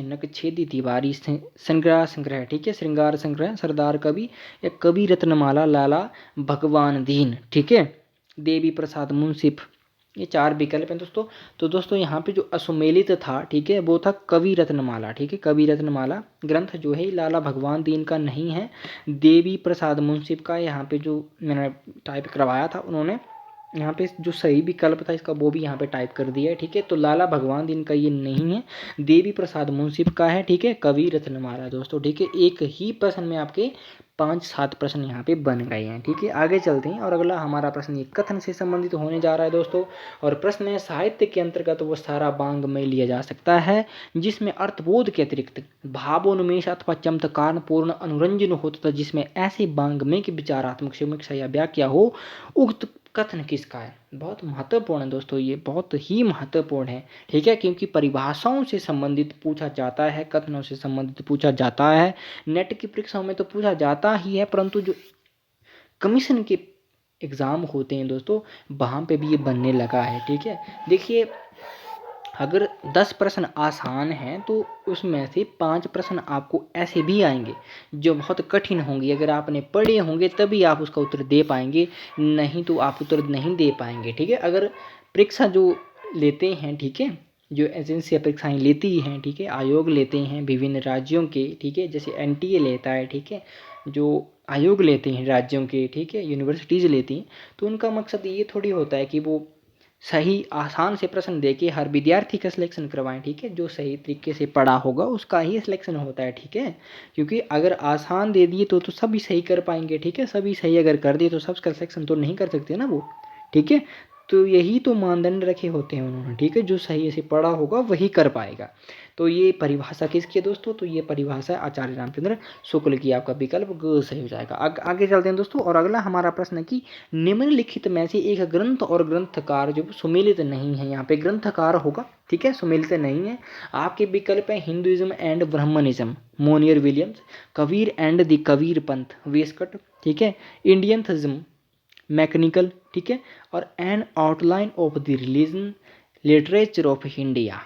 नखछेदी तिवारी, संग्रह, ठीक है, श्रृंगार संग्रह, सरदार कवि, या कवि रत्नमाला, लाला भगवान दीन, ठीक है, देवी प्रसाद मुंसिफ। ये 4 विकल्प हैं दोस्तों। तो दोस्तों यहाँ पे जो असुमेलित था, ठीक है, वो था कवि रत्नमाला, ठीक है, कवि रत्नमाला ग्रंथ जो है लाला भगवान दीन का नहीं है, देवी प्रसाद मुंसिफ का। यहाँ पे जो मैंने टाइप करवाया था उन्होंने यहाँ पे जो सही विकल्प था इसका वो भी यहाँ पे टाइप कर दिया है, ठीक है। तो लाला भगवान दीन का ये नहीं है, देवी प्रसाद मुंसिफ का है, ठीक है, कवि रत्नमाला दोस्तों, ठीक है। एक ही प्रश्न में आपके 5-7 प्रश्न यहाँ पे बन गए हैं, ठीक है। आगे चलते हैं और अगला हमारा प्रश्न ये कथन से संबंधित होने जा रहा है दोस्तों। और प्रश्न है, साहित्य के अंतर्गत वो सारा बांग में लिया जा सकता है जिसमें अर्थबोध के अतिरिक्त भावोन्मेष अथवा चमत्कार पूर्ण अनुरंजन हो, तथा जिसमें ऐसे बांग में की विचारात्मक समीक्षा या व्याख्या हो। उक्त कथन किसका है? बहुत महत्वपूर्ण है दोस्तों, ये बहुत ही महत्वपूर्ण है, ठीक है, क्योंकि परिभाषाओं से संबंधित पूछा जाता है, कथनों से संबंधित पूछा जाता है, नेट की परीक्षाओं में तो पूछा जाता ही है, परंतु जो कमीशन के एग्ज़ाम होते हैं दोस्तों वहाँ पे भी ये बनने लगा है, ठीक है। देखिए, अगर 10 प्रश्न आसान हैं तो उसमें से 5 प्रश्न आपको ऐसे भी आएंगे जो बहुत कठिन होंगे। अगर आपने पढ़े होंगे तभी आप उसका उत्तर दे पाएंगे, नहीं तो आप उत्तर नहीं दे पाएंगे, ठीक है। अगर परीक्षा जो लेते हैं, ठीक है, जो एजेंसियाँ परीक्षाएं लेती हैं, ठीक है, आयोग लेते हैं विभिन्न राज्यों के, ठीक है, जैसे एनटीए लेता है, ठीक है, जो आयोग लेते हैं राज्यों के, ठीक है, यूनिवर्सिटीज़ लेती हैं, तो उनका मकसद ये थोड़ी होता है कि वो सही आसान से प्रश्न देके हर विद्यार्थी का सिलेक्शन करवाएं, ठीक है। जो सही तरीके से पढ़ा होगा उसका ही सिलेक्शन होता है, ठीक है, क्योंकि अगर आसान दे दिए तो सभी सही कर पाएंगे, ठीक है। सभी सही अगर कर दिए तो सबका सिलेक्शन तो नहीं कर सकते ना वो, ठीक है। तो यही तो मानदंड रखे होते हैं उन्होंने, ठीक है, जो सही से पढ़ा होगा वही कर पाएगा। तो ये परिभाषा किसकी है दोस्तों? तो ये परिभाषा आचार्य रामचंद्र शुक्ल की, आपका विकल्प ग सही हो जाएगा। आगे चलते हैं दोस्तों और अगला हमारा प्रश्न है कि निम्नलिखित में से एक ग्रंथ और ग्रंथकार जो सुमेलित नहीं है, यहाँ पे ग्रंथकार होगा, ठीक है, सुमेलित नहीं है। आपके विकल्प है Hinduism and Brahmanism, Monier Williams, Kabir and the Kabir Panth, Westcott, ठीक है, इंडियनिज्म, मैकेनिकल, ठीक है, और an outline of the religion literature of India,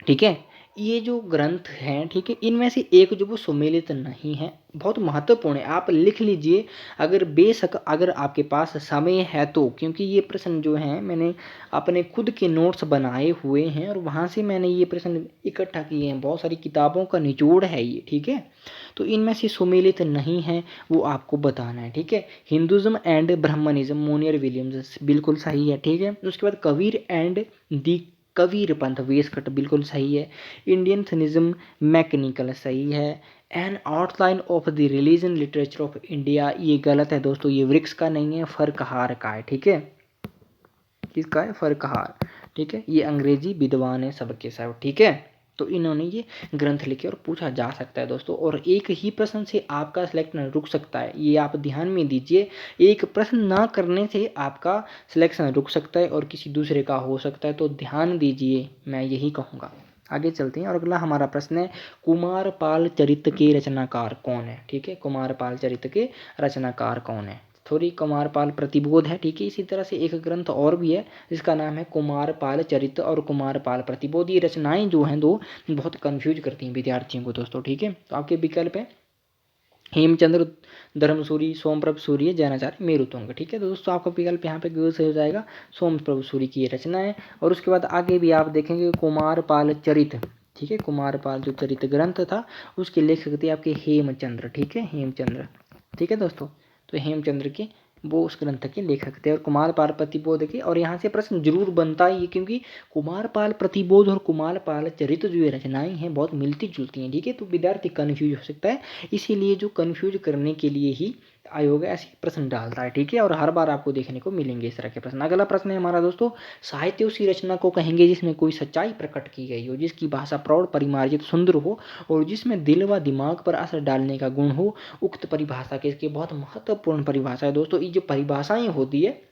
ठीक है। ये जो ग्रंथ हैं, ठीक है, इनमें से एक जो वो सुमेलित नहीं है, बहुत महत्वपूर्ण है, आप लिख लीजिए अगर बेशक अगर आपके पास समय है तो, क्योंकि ये प्रश्न जो हैं मैंने अपने खुद के नोट्स बनाए हुए हैं और वहाँ से मैंने ये प्रश्न इकट्ठा किए हैं, बहुत सारी किताबों का निचोड़ है ये, ठीक है। तो इनमें से सुमेलित नहीं है वो आपको बताना है, ठीक है। Hinduism and Brahmanism, Monier Williams, बिल्कुल सही है, ठीक है। उसके बाद कबीर एंड दी कबीर पंथ, वेस्कट, बिल्कुल सही है। इंडियन थनिज्म, मैकेनिकल, सही है। N outline of the religion literature of India, ये गलत है दोस्तों, ये वृक्ष का नहीं है, फरकहार का है, ठीक है। किसका है? फरकहार, ठीक है, ये अंग्रेजी विद्वान है सबके सब, ठीक है। तो इन्होंने ये ग्रंथ लिखे और पूछा जा सकता है दोस्तों, और एक ही प्रश्न से आपका सिलेक्शन रुक सकता है, ये आप ध्यान में दीजिए। एक प्रश्न ना करने से आपका सिलेक्शन रुक सकता है और किसी दूसरे का हो सकता है, तो ध्यान दीजिए, मैं यही कहूँगा। आगे चलते हैं और अगला हमारा प्रश्न है, कुमारपाल चरित्र के रचनाकार कौन है? ठीक है, कुमारपाल चरित्र के रचनाकार कौन है? थोड़ी कुमारपाल प्रतिबोध है, ठीक है। इसी तरह से एक ग्रंथ और भी है जिसका नाम है कुमारपाल चरित्र और कुमारपाल प्रतिबोध। ये रचनाएं जो हैं दो बहुत कंफ्यूज करती हैं विद्यार्थियों को दोस्तों, ठीक है। तो आपके विकल्प है हेमचंद्र, धर्मसूरी, सोमप्रभ सूर्य, जैनाचार्य, मेरुतुंग, ठीक है। तो दोस्तों आपका विकल्प यहाँ पे ग सही हो जाएगा, सोमप्रभ सूर्य की ये रचना है। और उसके बाद आगे भी आप देखेंगे कुमारपाल चरित्र, ठीक है, कुमारपाल जो चरित्र ग्रंथ था उसके लेखक थे आपके हेमचंद्र, ठीक है, हेमचंद्र, ठीक है दोस्तों। तो हेमचंद्र के वो उस ग्रंथ के लेखक थे और कुमारपाल प्रतिबोध के। और यहाँ से प्रश्न जरूर बनता ही है क्योंकि कुमारपाल प्रतिबोध और कुमारपाल चरित्र जो ये रचनाएं हैं बहुत मिलती जुलती हैं, ठीक है। तो विद्यार्थी कन्फ्यूज हो सकता है, इसीलिए जो कन्फ्यूज करने के लिए ही आयोग ऐसे प्रश्न डालता है, ठीक है। और हर बार आपको देखने को मिलेंगे इस तरह के प्रश्न। अगला प्रश्न है हमारा दोस्तों, साहित्य उसी रचना को कहेंगे जिसमें कोई सच्चाई प्रकट की गई हो, जिसकी भाषा प्रौढ़, परिमार्जित, सुंदर हो और जिसमें दिल व दिमाग पर असर डालने का गुण हो। उक्त परिभाषा के इसकी बहुत महत्वपूर्ण परिभाषा है दोस्तों। ये जो परिभाषाएं होती है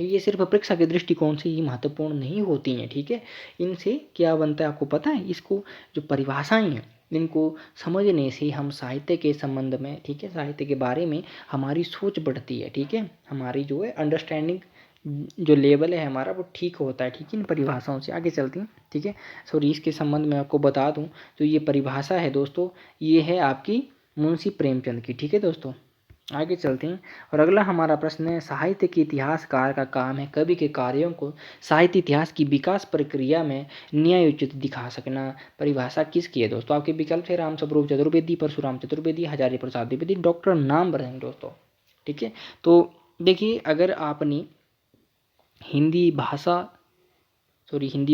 ये सिर्फ परीक्षा के दृष्टिकोण से ही महत्वपूर्ण नहीं होती हैं, ठीक है। इनसे क्या बनता है आपको पता है, इसको जो परिभाषाएं हैं इनको समझने से हम साहित्य के संबंध में, ठीक है, साहित्य के बारे में हमारी सोच बढ़ती है, ठीक है, हमारी जो है अंडरस्टैंडिंग जो लेवल है हमारा वो ठीक होता है, ठीक है। इन परिभाषाओं से आगे चलते हैं, ठीक है। सॉरी, इसके संबंध में आपको बता दूं तो ये परिभाषा है दोस्तों, ये है आपकी मुंशी प्रेमचंद की, ठीक है दोस्तों। आगे चलते हैं और अगला हमारा प्रश्न है, साहित्य के इतिहासकार का काम है कवि के कार्यों को साहित्य इतिहास की विकास प्रक्रिया में न्यायोचित दिखा सकना। परिभाषा किसकी है दोस्तों? आपके विकल्प है राम स्वरूप चतुर्वेदी, परशुराम चतुर्वेदी, हजारी प्रसाद द्विवेदी, डॉक्टर नाम बताएंगे दोस्तों, ठीक है। तो देखिए, अगर आपने हिंदी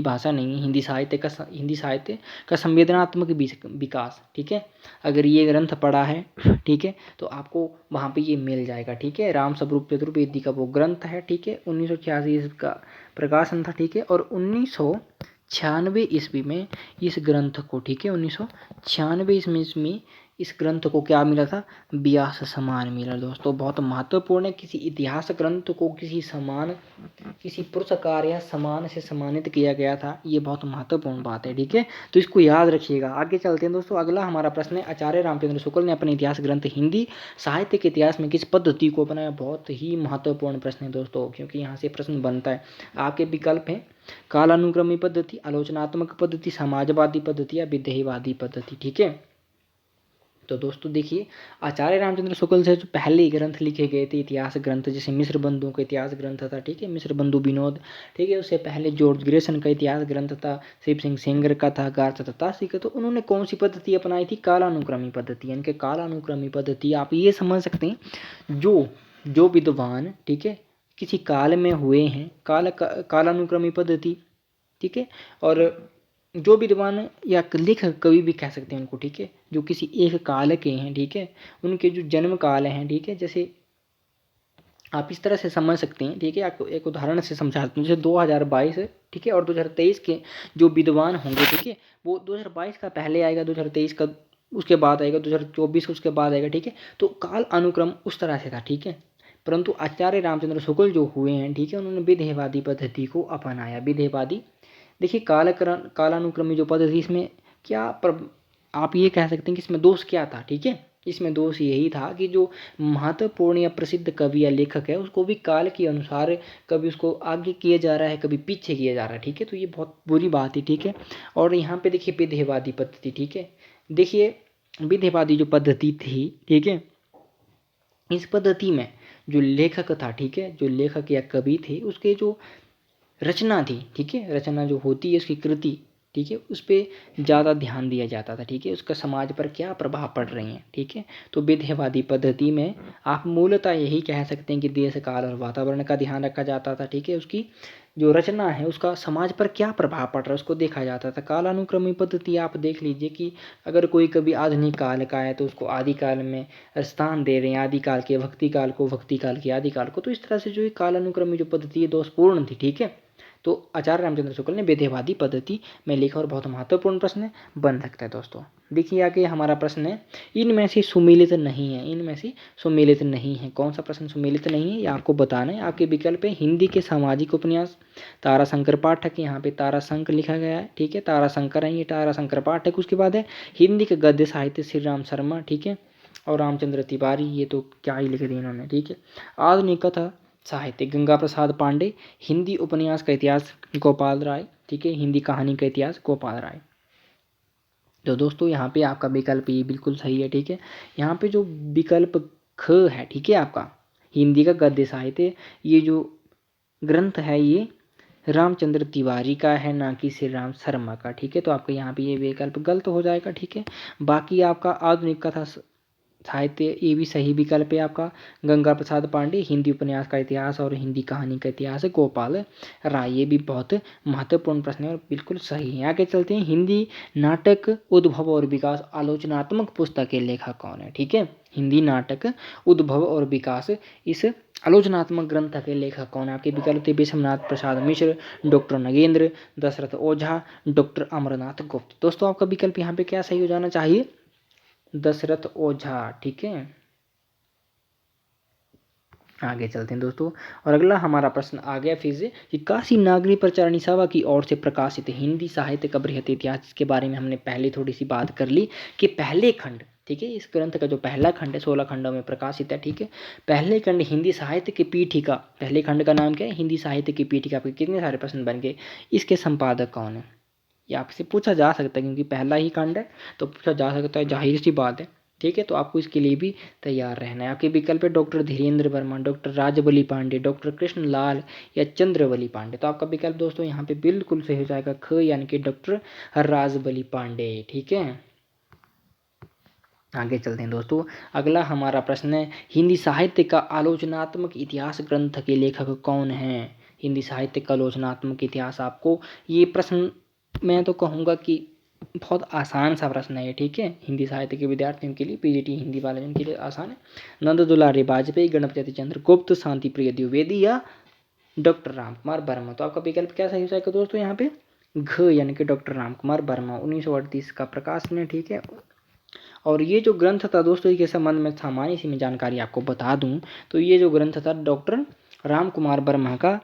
भाषा नहीं, हिंदी साहित्य का संवेदनात्मक विकास, ठीक है, अगर ये ग्रंथ पढ़ा है, ठीक है, तो आपको वहाँ पे ये मिल जाएगा, ठीक है। राम स्वरूप चतुर्वेदी का वो ग्रंथ है, ठीक है, 1986 इसका प्रकाशन था, ठीक है, और 1996 ईस्वी में इस ग्रंथ को, ठीक है, 1996 ईस्वी में इस ग्रंथ को क्या मिला था? व्यास सम्मान मिला दोस्तों। बहुत महत्वपूर्ण है, किसी इतिहास ग्रंथ को किसी पुरस्कार या सम्मान से सम्मानित किया गया था, ये बहुत महत्वपूर्ण बात है, ठीक है, तो इसको याद रखिएगा। आगे चलते हैं दोस्तों, अगला हमारा प्रश्न है, आचार्य रामचंद्र शुक्ल ने अपने इतिहास ग्रंथ हिंदी साहित्य के इतिहास में किस पद्धति को अपनाया? बहुत ही महत्वपूर्ण प्रश्न है दोस्तों, क्योंकि यहाँ से प्रश्न बनता है। आपके विकल्प हैं कालानुक्रमी पद्धति, आलोचनात्मक पद्धति, समाजवादी पद्धति या विधेयवादी पद्धति, ठीक है। तो दोस्तों देखिए, आचार्य रामचंद्र शुक्ल से जो पहले ग्रंथ लिखे गए थे इतिहास ग्रंथ, जैसे मिश्र बंधुओं का इतिहास ग्रंथ था, ठीक है, मिश्र बंधु विनोद, ठीक है, उससे पहले जॉर्ज ग्रेसन का इतिहास ग्रंथ था, शिव सिंह सेंगर का था, गारचतासी का, तो उन्होंने कौन सी पद्धति अपनाई थी? कालानुक्रमी पद्धति। यानी कि कालानुक्रमी पद्धति आप ये समझ सकते हैं, जो विद्वान, ठीक है, किसी काल में हुए हैं, कालानुक्रमी पद्धति, ठीक है, और जो विद्वान या लेखक कवि भी कह सकते हैं उनको, ठीक है, जो किसी एक काल के हैं, ठीक है, उनके जो जन्म काल हैं, ठीक है, जैसे आप इस तरह से समझ सकते हैं, ठीक है, आपको एक उदाहरण से समझाते हैं, जैसे 2022, ठीक है, और 2023 के जो विद्वान होंगे, ठीक है, वो 2022 का पहले आएगा, 2023 का उसके बाद आएगा, 2024 का उसके बाद आएगा, ठीक है, तो काल अनुक्रम उस तरह से था, ठीक है। परंतु आचार्य रामचंद्र शुक्ल जो हुए हैं, ठीक है, उन्होंने विधेयवादी पद्धति को अपनाया। विधेयवादी, देखिए, कालानुक्रमी जो पद्धति, इसमें आप ये कह सकते हैं कि इसमें दोष क्या था, ठीक है, इसमें दोष यही था कि जो महत्वपूर्ण या प्रसिद्ध कवि या लेखक है उसको भी काल के अनुसार कभी उसको आगे किया जा रहा है, कभी पीछे किया जा रहा है, ठीक है, तो ये बहुत बुरी बात है, ठीक है। और यहाँ पे देखिए विधेयवादी पद्धति, ठीक है, देखिए विधेयवादी जो पद्धति थी, ठीक है, इस पद्धति में जो लेखक था, ठीक है, जो लेखक या कवि थे, उसके जो रचना थी, ठीक है, रचना जो होती है उसकी कृति, ठीक है, उस पर ज़्यादा ध्यान दिया जाता था, ठीक है, उसका समाज पर क्या प्रभाव पड़ रही हैं, ठीक है। तो विधेयवादी पद्धति में आप मूलतः यही कह सकते हैं कि देश काल और वातावरण का ध्यान रखा जाता था, ठीक है, उसकी जो रचना है उसका समाज पर क्या प्रभाव पड़ रहा है उसको देखा जाता था। कालानुक्रमी पद्धति आप देख लीजिए कि अगर कोई कभी आधुनिक काल का है तो उसको आदिकाल में स्थान दे रहे हैं, आदिकाल के भक्ति काल को, भक्ति काल के आदिकाल को, तो इस तरह से जो ये कालानुक्रमी जो पद्धति है दोषपूर्ण थी, ठीक है। तो आचार्य रामचंद्र शुक्ल ने विधेयवादी पद्धति में लिखा और बहुत महत्वपूर्ण प्रश्न बन सकता है दोस्तों। देखिए आगे हमारा प्रश्न है, इनमें से सुमेलित नहीं है, इनमें से सुमेलित नहीं है, कौन सा प्रश्न सुमेलित नहीं है ये आपको बताना है। आपके विकल्प है हिंदी के सामाजिक उपन्यास, ताराशंकर पाठक, यहाँ पे ताराशंकर लिखा गया है, ठीक है, ताराशंकर है ये, ताराशंकर पाठक। उसके बाद है हिंदी के गद्य साहित्य, श्री राम शर्मा, ठीक है, और रामचंद्र तिवारी, ये तो क्या ही लिख दिया इन्होंने, ठीक है। आधुनिक कथा साहित्य, गंगा प्रसाद पांडे। हिंदी उपन्यास का इतिहास, गोपाल राय, ठीक है, हिंदी कहानी का इतिहास, गोपाल राय। तो दोस्तों यहाँ पे आपका विकल्प ये बिल्कुल सही है, ठीक है। यहाँ पे जो विकल्प ख है, ठीक है, आपका हिंदी का गद्य साहित्य, ये जो ग्रंथ है ये रामचंद्र तिवारी का है, ना कि श्री राम शर्मा का, ठीक है। तो आपका यहाँ पे ये विकल्प गलत हो जाएगा, ठीक है। बाकी आपका आधुनिक कथा साहित्य, ये भी सही विकल्प है आपका, गंगा प्रसाद पांडे, हिंदी उपन्यास का इतिहास और हिंदी कहानी का इतिहास है, गोपाल राय। ये भी बहुत महत्वपूर्ण प्रश्न है और बिल्कुल सही है। आगे चलते हैं, हिंदी नाटक उद्भव और विकास आलोचनात्मक पुस्तक के लेखक कौन है, ठीक है। हिंदी नाटक उद्भव और विकास, इस आलोचनात्मक ग्रंथ के लेखक कौन है? आपके विकल्प थे विश्वनाथ प्रसाद मिश्र, डॉक्टर नगेंद्र, दशरथ ओझा, डॉक्टर अमरनाथ गुप्त। दोस्तों आपका विकल्प यहाँ पे क्या सही हो जाना चाहिए? दशरथ ओझा, ठीक है। आगे चलते हैं दोस्तों। और अगला हमारा प्रश्न आ गया फिर से कि काशी नागरी प्रचारणी सभा की ओर से प्रकाशित हिंदी साहित्य का बृहत इतिहास के बारे में हमने पहले थोड़ी सी बात कर ली कि पहले खंड, ठीक है, इस ग्रंथ का जो पहला खंड है 16 खंडों में प्रकाशित है, ठीक है। पहले खंड हिंदी साहित्य की पीठिका, पहले खंड का नाम क्या है? हिंदी साहित्य की पीठिका। आपके कितने सारे प्रश्न बन गए। इसके संपादक कौन है? ये आपसे पूछा जा सकता है क्योंकि पहला ही खंड है तो पूछा जा सकता है, जाहिर सी बात है, ठीक है। तो आपको इसके लिए भी तैयार रहना है। आपके विकल्प है doctor Dhirendra Verma, doctor Rajbali Pandey, doctor Krishnalal या चंद्रवली पांडे। तो आपका विकल्प दोस्तों यहाँ पे बिल्कुल सही हो जाएगा ख, यानी कि डॉक्टर राजबली पांडे, ठीक है। आगे चलते हैं दोस्तों। अगला हमारा प्रश्न है हिंदी साहित्य का आलोचनात्मक इतिहास ग्रंथ के लेखक कौन है? हिंदी साहित्य का आलोचनात्मक इतिहास, आपको ये प्रश्न मैं तो कहूँगा कि बहुत आसान सा प्रश्न है ये, ठीक है। हिंदी साहित्य के विद्यार्थियों के लिए, पीजीटी हिंदी वाले के लिए आसान है। नंद दुलारी वाजपेयी, गणपति चंद्र गुप्त, शांति प्रिय द्विवेदी या डॉक्टर रामकुमार वर्मा। तो आपका विकल्प क्या सही हो जाएगा दोस्तों यहाँ पे? घ, यानी कि डॉक्टर रामकुमार वर्मा, 1938 का प्रकाशन है, ठीक है। और ये जो ग्रंथ था दोस्तों, इसके संबंध में सामान्य सी मैं जानकारी आपको बता दूं तो ये जो ग्रंथ था डॉक्टर रामकुमार वर्मा का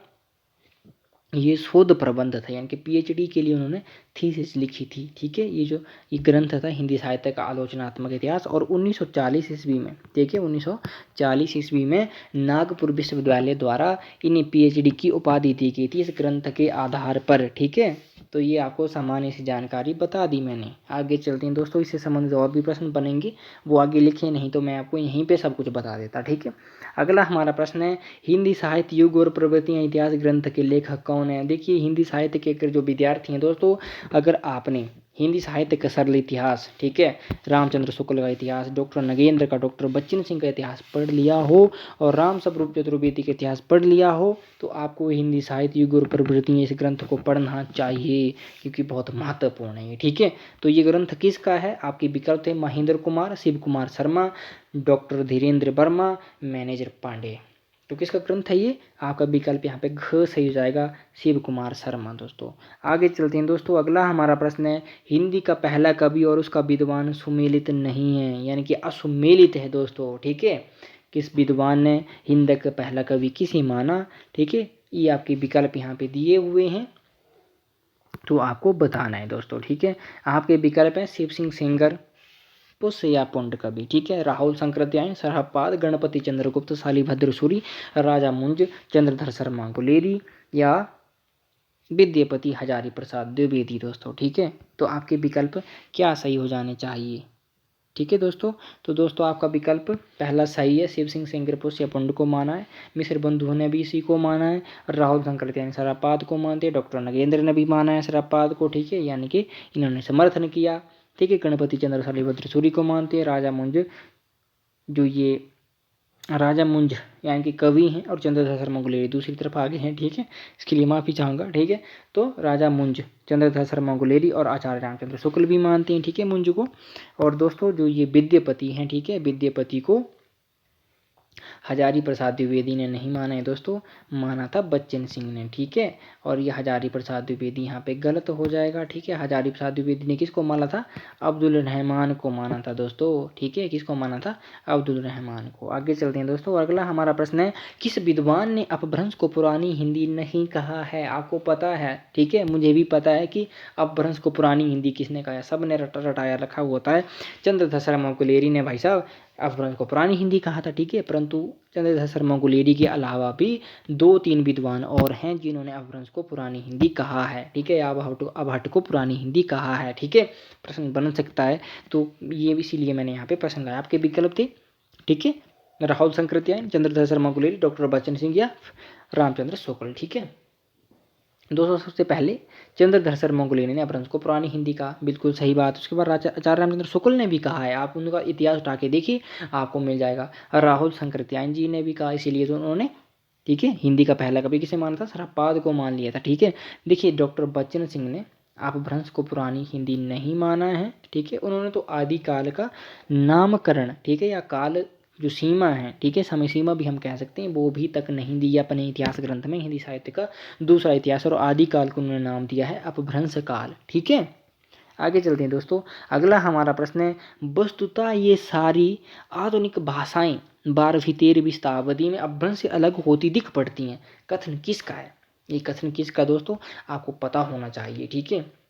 ये शोध प्रबंध था, यानी कि पीएचडी के लिए उन्होंने थीसिस लिखी थी, ठीक है। ये ग्रंथ था हिंदी साहित्य का आलोचनात्मक इतिहास। और 1940 ईस्वी में, देखिए 1940 ईस्वी में नागपुर विश्वविद्यालय द्वारा इन्हें पीएचडी की उपाधि दी गई थी इस ग्रंथ के आधार पर, ठीक है। तो ये आपको सामान्य सी जानकारी बता दी मैंने। आगे चलते हैं दोस्तों, इससे संबंधित और भी प्रश्न बनेंगे, वो आगे लिखे नहीं तो मैं आपको यहीं पे सब कुछ बता देता, ठीक है। अगला हमारा प्रश्न है हिंदी साहित्य युग और प्रवृत्तियां इतिहास ग्रंथ के लेखक कौन है? देखिए हिंदी साहित्य के जो विद्यार्थी हैं दोस्तों, अगर आपने हिंदी साहित्य का सरल इतिहास, ठीक है, रामचंद्र शुक्ल का इतिहास, डॉक्टर नगेंद्र का, डॉक्टर बच्चन सिंह का इतिहास पढ़ लिया हो और राम स्वरूप चतुर्वेदी का इतिहास पढ़ लिया हो तो आपको हिंदी साहित्य युग और प्रवृत्तियां इस ग्रंथ को पढ़ना चाहिए क्योंकि बहुत महत्वपूर्ण है ये, ठीक है। तो ये ग्रंथ किसका है? आपके विकल्प थे महेंद्र कुमार, शिव कुमार शर्मा, डॉक्टर धीरेन्द्र वर्मा, मैनेजर पांडे। तो किसका ग्रंथ है ये? आपका विकल्प यहाँ पे घ सही हो जाएगा, शिव कुमार शर्मा दोस्तों। आगे चलते हैं दोस्तों। अगला हमारा प्रश्न है हिंदी का पहला कवि और उसका विद्वान सुमेलित नहीं है, यानी कि असुमेलित है दोस्तों, ठीक है। किस विद्वान ने हिंदी का पहला कवि किसे माना, ठीक है। ये आपके विकल्प यहाँ पे दिए हुए हैं तो आपको बताना है दोस्तों, ठीक है। आपके विकल्प है शिव सिंह सेंगर, पुष्य या पुंड कवि, ठीक है। राहुल शंकरत्यायन, सरहपाद, गणपति चंद्रगुप्त, शालिभद्र सूरी, राजा मुंज, चंद्रधर शर्मा गुलेरी या विद्यापति हजारी प्रसाद द्विवेदी दोस्तों, ठीक है। तो आपके विकल्प क्या सही हो जाने चाहिए, ठीक है दोस्तों। तो दोस्तों आपका विकल्प पहला सही है, शिव सिंह सेंगर पुष्य या पुंड को माना है, मिश्र बंधुओं ने भी इसी को माना है, राहुल शंकरत्यायन सरहपाद को मानते हैं, डॉक्टर नगेंद्र ने भी माना है सरहपाद को, ठीक है, यानी कि इन्होंने समर्थन किया, ठीक है। गणपति चंद्र शालिभद्र सूरी को मानते हैं, राजा मुंज जो ये राजा मुंज यानी कि कवि हैं और चंद्रधर शर्मा गुलेरी दूसरी तरफ आगे हैं, ठीक है। इसके लिए माफ़ी चाहूँगा, ठीक है। तो राजा मुंज, चंद्रधर शर्मा गुलेरी और आचार्य रामचंद्र शुक्ल भी मानते हैं, ठीक है, मुंज को। और दोस्तों जो ये विद्यापति हैं, ठीक है, विद्यापति को हजारी प्रसाद द्विवेदी ने नहीं माना है दोस्तों, माना था बच्चन सिंह ने, ठीक है। और ये हजारी प्रसाद द्विवेदी यहाँ पे गलत हो जाएगा, ठीक है। हजारी प्रसाद द्विवेदी ने किसको माना था? अब्दुल रहमान को माना था दोस्तों, ठीक है। किसको माना था? अब्दुल रहमान को। आगे चलते हैं दोस्तों। अगला हमारा प्रश्न है किस विद्वान ने अपभ्रंश को पुरानी हिंदी नहीं कहा है? आपको पता है, ठीक है, मुझे भी पता है कि अपभ्रंश को पुरानी हिंदी किसने कहा है, सब ने रटाया रखा होता है। चंद्रधर शर्मा गुलेरी ने भाई साहब अपभ्रंश को पुरानी हिंदी कहा था, ठीक है। परंतु चंद्रधर शर्मा गुलेरी के अलावा भी 2-3 विद्वान और हैं जिन्होंने अपभ्रंश को पुरानी हिंदी कहा है, ठीक है। अभाट को पुरानी हिंदी कहा है, ठीक है। प्रश्न बन सकता है तो ये इसीलिए मैंने यहाँ पे प्रश्न लाया। आपके विकल्प थे, ठीक है, राहुल शंकरत्यायन, चंद्रधर शर्मा गुलेरी, डॉक्टर बच्चन सिंह या रामचंद्र शुक्ल, ठीक है। दोस्तों सबसे पहले चंद्रधर शर्मा गुलेरी ने अपभ्रंश को पुरानी हिंदी कहा, बिल्कुल सही बात। उसके बाद आचार्य रामचंद्र शुक्ल ने भी कहा है, आप उनका इतिहास उठा के देखिए आपको मिल जाएगा। राहुल शंकरत्यायन जी ने भी कहा, इसीलिए तो उन्होंने, ठीक है, हिंदी का पहला कवि किसे माना था? सरहपाद को मान लिया था, ठीक है। देखिए डॉक्टर बच्चन सिंह ने अपभ्रंश को पुरानी हिंदी नहीं माना है, ठीक है। उन्होंने तो आदिकाल का नामकरण, ठीक है, या काल जो सीमा है, ठीक है, समय सीमा भी हम कह सकते हैं, वो भी तक नहीं दी अपने इतिहास ग्रंथ में। हिंदी साहित्य का दूसरा इतिहास और आदिकाल को उन्होंने नाम दिया है अपभ्रंश काल, ठीक है। आगे चलते हैं दोस्तों। अगला हमारा प्रश्न है, वस्तुतः ये सारी आधुनिक भाषाएं 12वीं-13वीं शताब्दी में अपभ्रंश से अलग होती दिख पड़ती हैं। कथन किसका है? ये कथन किसका दोस्तों आपको पता होना चाहिए, ठीक है।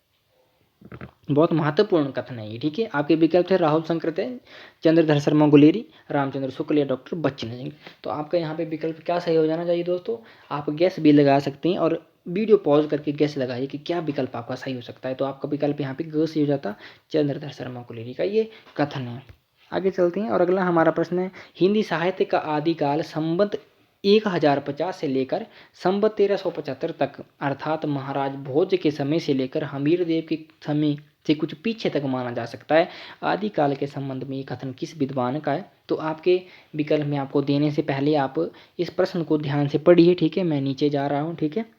बहुत महत्वपूर्ण कथन है ये, ठीक है। आपके विकल्प थे राहुल शंकरदयाल, चंद्रधर शर्मा गुलेरी, रामचंद्र शुक्ल या डॉक्टर बच्चन सिंह। तो आपका यहाँ पे विकल्प क्या सही हो जाना चाहिए दोस्तों? आप गैस भी लगा सकते हैं और वीडियो पॉज करके गैस लगाइए कि क्या विकल्प आपका सही हो सकता है। तो आपका विकल्प यहाँ पे ग सही हो जाता, चंद्रधर शर्मा गुलेरी का ये कथन है। आगे चलते हैं और अगला हमारा प्रश्न है, हिंदी साहित्य का आदिकाल संवत 1050 से लेकर संवत 1375 तक, अर्थात महाराज भोज के समय से लेकर हमीर देव के समय से कुछ पीछे तक माना जा सकता है। आदिकाल के संबंध में ये कथन किस विद्वान का है? तो आपके विकल्प में आपको देने से पहले आप इस प्रश्न को ध्यान से पढ़िए, ठीक है। मैं नीचे जा रहा हूँ, ठीक है,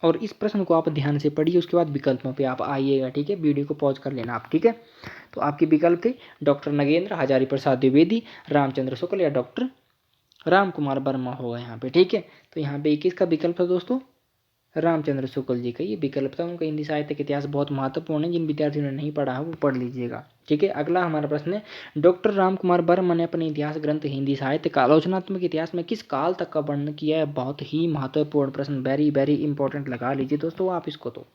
और इस प्रश्न को आप ध्यान से पढ़िए, उसके बाद विकल्पों पे आप आइएगा, ठीक है। वीडियो को पॉज कर लेना आप, ठीक है। तो आपके विकल्प थे डॉक्टर नगेंद्र, हजारी प्रसाद द्विवेदी, रामचंद्र शुक्ल या डॉक्टर राम कुमार वर्मा होगा यहाँ पे, ठीक है। तो यहाँ पे 21 का विकल्प था दोस्तों रामचंद्र शुक्ल जी का ये विकल्प था। उनका हिंदी साहित्य का इतिहास बहुत महत्वपूर्ण है, जिन विद्यार्थियों ने नहीं पढ़ा है वो पढ़ लीजिएगा, ठीक है। अगला हमारा प्रश्न है, डॉक्टर राम कुमार वर्मा ने अपने इतिहास ग्रंथ हिंदी साहित्य का आलोचनात्मक इतिहास में किस काल तक का वर्णन किया है? बहुत ही महत्वपूर्ण प्रश्न, वेरी वेरी इंपॉर्टेंट लगा लीजिए दोस्तों आप इसको, तो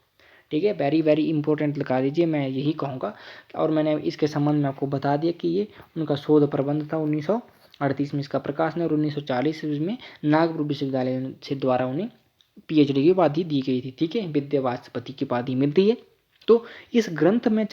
ठीक है, वेरी वेरी इंपॉर्टेंट लगा लीजिए, मैं यही कहूँगा। और मैंने इसके संबंध में आपको बता दिया कि ये उनका शोध प्रबंध था 1938 में इसका प्रकाशन, और 1940 में नागपुर विश्वविद्यालय से द्वारा उन्हें PhD की उपाधि दी गई थी, ठीक है, विद्या वाचस्पति की उपाधि मिलती है। तो इस ग्रंथ में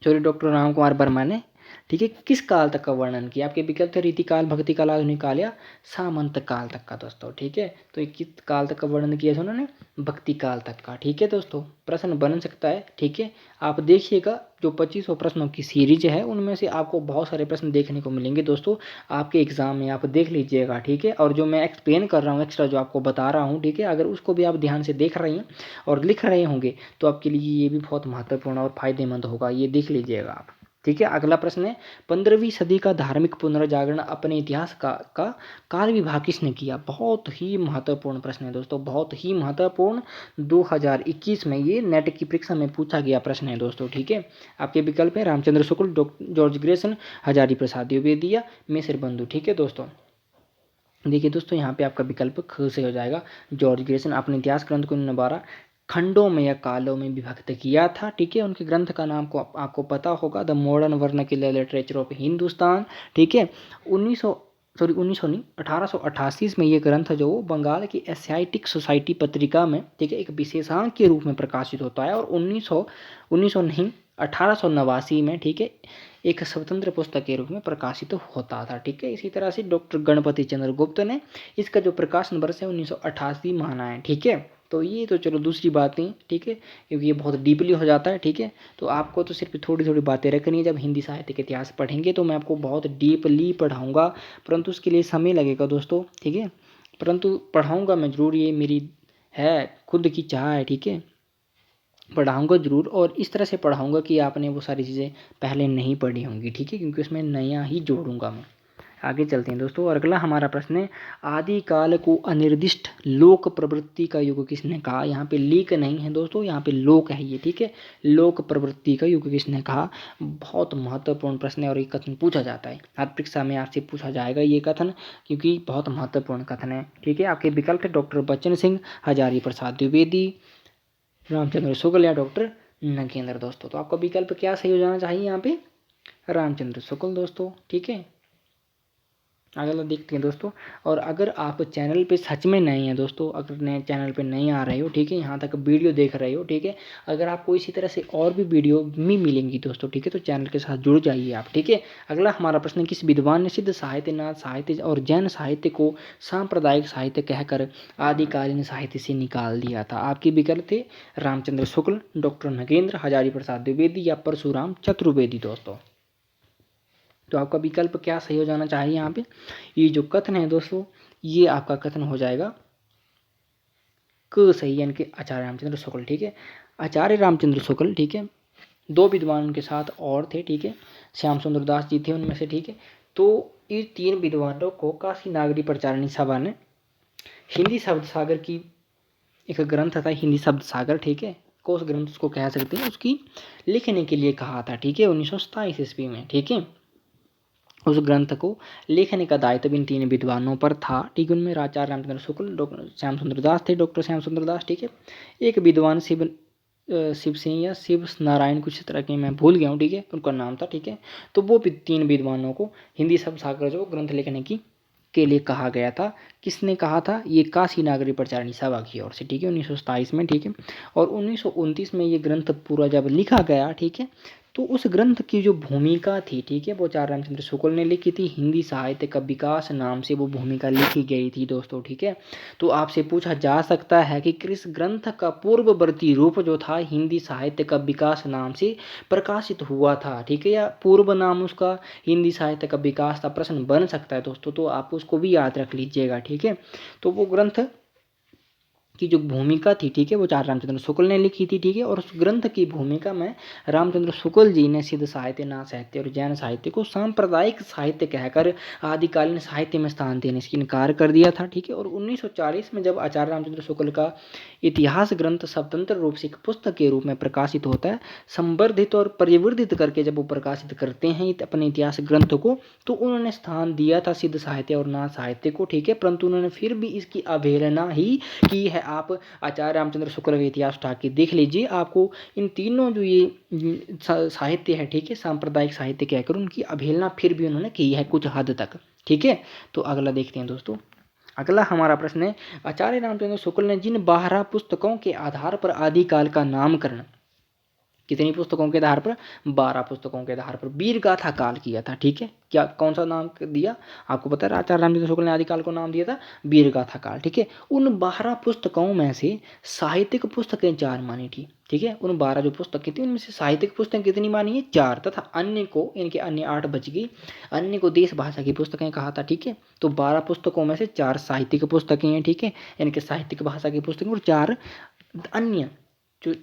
डॉक्टर राम कुमार वर्मा ने, ठीक है, किस काल तक का वर्णन किया? आपके विकल्प थे रीतिकाल, भक्ति काल, आधुनिक काल या सामंत काल तक का दोस्तों, ठीक है। तो किस काल तक का वर्णन किया था उन्होंने? भक्ति काल तक का, ठीक है दोस्तों। प्रश्न बन सकता है, ठीक है। आप देखिएगा जो 2500 प्रश्नों की सीरीज है उनमें से आपको बहुत सारे प्रश्न देखने को मिलेंगे दोस्तों आपके एग्जाम में, आप देख लीजिएगा, ठीक है। और जो मैं एक्सप्लेन कर रहा हूँ एक्स्ट्रा जो आपको बता रहा हूँ, ठीक है, अगर उसको भी आप ध्यान से देख रहे हैं और लिख रहे होंगे तो आपके लिए ये भी बहुत महत्वपूर्ण और फायदेमंद होगा, ये देख लीजिएगा आप, ठीक है। अगला प्रश्न है, 15वीं सदी का धार्मिक पुनर्जागरण अपने इतिहास का काल विभाग किसने किया? बहुत ही महत्वपूर्ण प्रश्न है दोस्तों, बहुत ही महत्वपूर्ण। 2021 में ये नेट की परीक्षा में पूछा गया प्रश्न है दोस्तों, ठीक है। आपके विकल्प है रामचंद्र शुक्ल, जॉर्ज ग्रेसन, हजारी प्रसाद द्विवेदी या मिसिर बंधु, ठीक है दोस्तों। देखिए दोस्तों यहाँ पे आपका विकल्प ख से हो जाएगा। जॉर्ज ग्रेसन अपने इतिहास ग्रंथ को 12 खंडों में या कालों में विभक्त किया था, ठीक है। उनके ग्रंथ का नाम को आपको पता होगा, the modern vernacular literature of Hindustan, ठीक है। 1888 में ये ग्रंथ जो बंगाल की एशियाटिक सोसाइटी पत्रिका में, ठीक है, एक विशेषांक के रूप में प्रकाशित होता है, और 1889 में, ठीक है, एक स्वतंत्र पुस्तक के रूप में प्रकाशित होता था, ठीक है। इसी तरह से डॉक्टर गणपति चंद्र गुप्त ने इसका जो प्रकाशन वर्ष है 1988 माना है, ठीक है। तो ये तो चलो दूसरी बातें, ठीक है, क्योंकि ये बहुत डीपली हो जाता है, ठीक है। तो आपको तो सिर्फ थोड़ी थोड़ी बातें रखनी है। जब हिंदी साहित्य के इतिहास पढ़ेंगे तो मैं आपको बहुत डीपली पढ़ाऊँगा, परंतु उसके लिए समय लगेगा दोस्तों, ठीक है। परंतु पढ़ाऊँगा मैं ज़रूर, ये मेरी है खुद की चाह है, ठीक है। पढ़ाऊँगा ज़रूर, और इस तरह से पढ़ाऊँगा कि आपने वो सारी चीज़ें पहले नहीं पढ़ी होंगी, ठीक है, क्योंकि उसमें नया ही जोड़ूंगा मैं। आगे चलते हैं दोस्तों, और अगला हमारा प्रश्न है, आदिकाल को अनिर्दिष्ट लोक प्रवृत्ति का युग किसने कहा? यहाँ पे लीक नहीं है दोस्तों, यहाँ पे लोक है ये, ठीक है। लोक प्रवृत्ति का युग किसने कहा? बहुत महत्वपूर्ण प्रश्न है और ये कथन पूछा जाता है, हर परीक्षा में आपसे पूछा जाएगा ये कथन, क्योंकि बहुत महत्वपूर्ण कथन है, ठीक है। आपके विकल्प है डॉक्टर बच्चन सिंह, हजारी प्रसाद द्विवेदी, रामचंद्र शुक्ल या डॉक्टर नगेंद्र दोस्तों। तो आपका विकल्प क्या सही हो जाना चाहिए यहाँ पे? रामचंद्र शुक्ल दोस्तों, ठीक है। अगला देखते हैं दोस्तों, और अगर आप चैनल पे सच में नए हैं दोस्तों, अगर नए चैनल पे नहीं आ रहे हो, ठीक है, यहाँ तक वीडियो देख रहे हो, ठीक है, अगर आपको इसी तरह से और भी वीडियो मिलेंगी दोस्तों, ठीक है, तो चैनल के साथ जुड़ जाइए आप, ठीक है। अगला हमारा प्रश्न, किस विद्वान ने सिद्ध साहित्य, नाथ साहित्य और जैन साहित्य को सांप्रदायिक साहित्य कहकर आदिकालीन साहित्य से निकाल दिया था? आपके विकल्प थे रामचंद्र शुक्ल, डॉक्टर नगेंद्र, हजारी प्रसाद द्विवेदी या परशुराम चतुर्वेदी दोस्तों। तो आपका विकल्प क्या सही हो जाना चाहिए यहाँ पे? ये जो कथन है दोस्तों, ये आपका कथन हो जाएगा क सही, यानी कि आचार्य रामचंद्र शुक्ल, ठीक है। आचार्य रामचंद्र शुक्ल, ठीक है, दो विद्वान उनके साथ और थे, ठीक है, श्याम सुंदर दास जी थे उनमें से, ठीक है। तो ये तीन विद्वानों को काशी नागरी प्रचारणी सभा ने हिंदी शब्द सागर की एक ग्रंथ था, हिंदी शब्द सागर, ठीक है, कोश ग्रंथ उसको कह सकते हैं, उसकी लिखने के लिए कहा था, ठीक है, 1927 ईस्वी में, ठीक है। उस ग्रंथ को लिखने का दायित्व इन 3 विद्वानों पर था, ठीक है। उनमें आचार्य रामचंद्र शुक्ल, डॉक्टर श्याम सुंदर दास थे, डॉक्टर श्याम सुंदर दास, ठीक है। एक विद्वान शिव सिंह या शिव नारायण कुछ तरह के, मैं भूल गया हूँ, ठीक है, उनका नाम था, ठीक है। तो वो 3 विद्वानों को हिंदी शब्द सागर जो ग्रंथ लिखने की के लिए कहा गया था। किसने कहा था? ये काशी नागरी प्रचारणी सभा की ओर से, ठीक है, 1927 में, ठीक है। और 1929 में ये ग्रंथ पूरा जब लिखा गया, ठीक है, तो उस ग्रंथ की जो भूमिका थी, ठीक है, वो आचार्य रामचंद्र शुक्ल ने लिखी थी। हिंदी साहित्य का विकास नाम से वो भूमिका लिखी गई थी दोस्तों, ठीक है। तो आपसे पूछा जा सकता है कि किस ग्रंथ का पूर्ववर्ती रूप जो था हिंदी साहित्य का विकास नाम से प्रकाशित हुआ था, ठीक है, या पूर्व नाम उसका हिंदी साहित्य का विकास था, प्रश्न बन सकता है दोस्तों, तो आप उसको भी याद रख लीजिएगा, ठीक है। तो वो ग्रंथ की जो भूमिका थी, ठीक है, वो आचार्य रामचंद्र शुक्ल ने लिखी थी, ठीक है। और उस ग्रंथ की भूमिका में रामचंद्र शुक्ल जी ने सिद्ध साहित्य, नाथ साहित्य और जैन साहित्य को सांप्रदायिक साहित्य कहकर आदिकालीन साहित्य में स्थान देने से इनकार कर दिया था, ठीक है। और 1940 में जब आचार्य रामचंद्र शुक्ल का इतिहास ग्रंथ स्वतंत्र रूप से एक पुस्तक के रूप में प्रकाशित होता है, संवर्धित और परिवर्धित करके जब वो प्रकाशित करते हैं अपने इतिहास ग्रंथ को, तो उन्होंने स्थान दिया था सिद्ध साहित्य और नाथ साहित्य को, ठीक है। परंतु उन्होंने फिर भी इसकी अवहेलना ही की है। आप आचार्य रामचंद्र शुक्ल का इतिहास उठा के देख लीजिए, आपको इन तीनों जो ये साहित्य है, ठीक है, सांप्रदायिक साहित्य कहकर उनकी अवहेलना फिर भी उन्होंने की है कुछ हद तक, ठीक है। तो अगला देखते हैं दोस्तों। अगला हमारा प्रश्न है, आचार्य रामचंद्र शुक्ल ने जिन 12 पुस्तकों के आधार पर आदिकाल का नामकरण, कितनी पुस्तकों के आधार पर? 12 पुस्तकों के आधार पर वीर गाथा काल किया था, ठीक है। क्या कौन सा नाम दिया? आपको पता है आचार्य रामचंद्र शुक्ल ने आदिकाल को नाम दिया था वीर गाथा काल, ठीक है। उन 12 पुस्तकों में से साहित्यिक पुस्तकें 4 मानी थी, ठीक है। उन 12 जो पुस्तकें थी उनमें से साहित्यिक पुस्तकें कितनी मानी है? 4, तथा अन्य को, इनके अन्य 8 बच गई, अन्य को देश भाषा की पुस्तकें कहा था, ठीक है। तो 12 पुस्तकों में से 4 साहित्यिक पुस्तकें हैं, ठीक है, इनके साहित्यिक भाषा की पुस्तकें, और 4 अन्य जो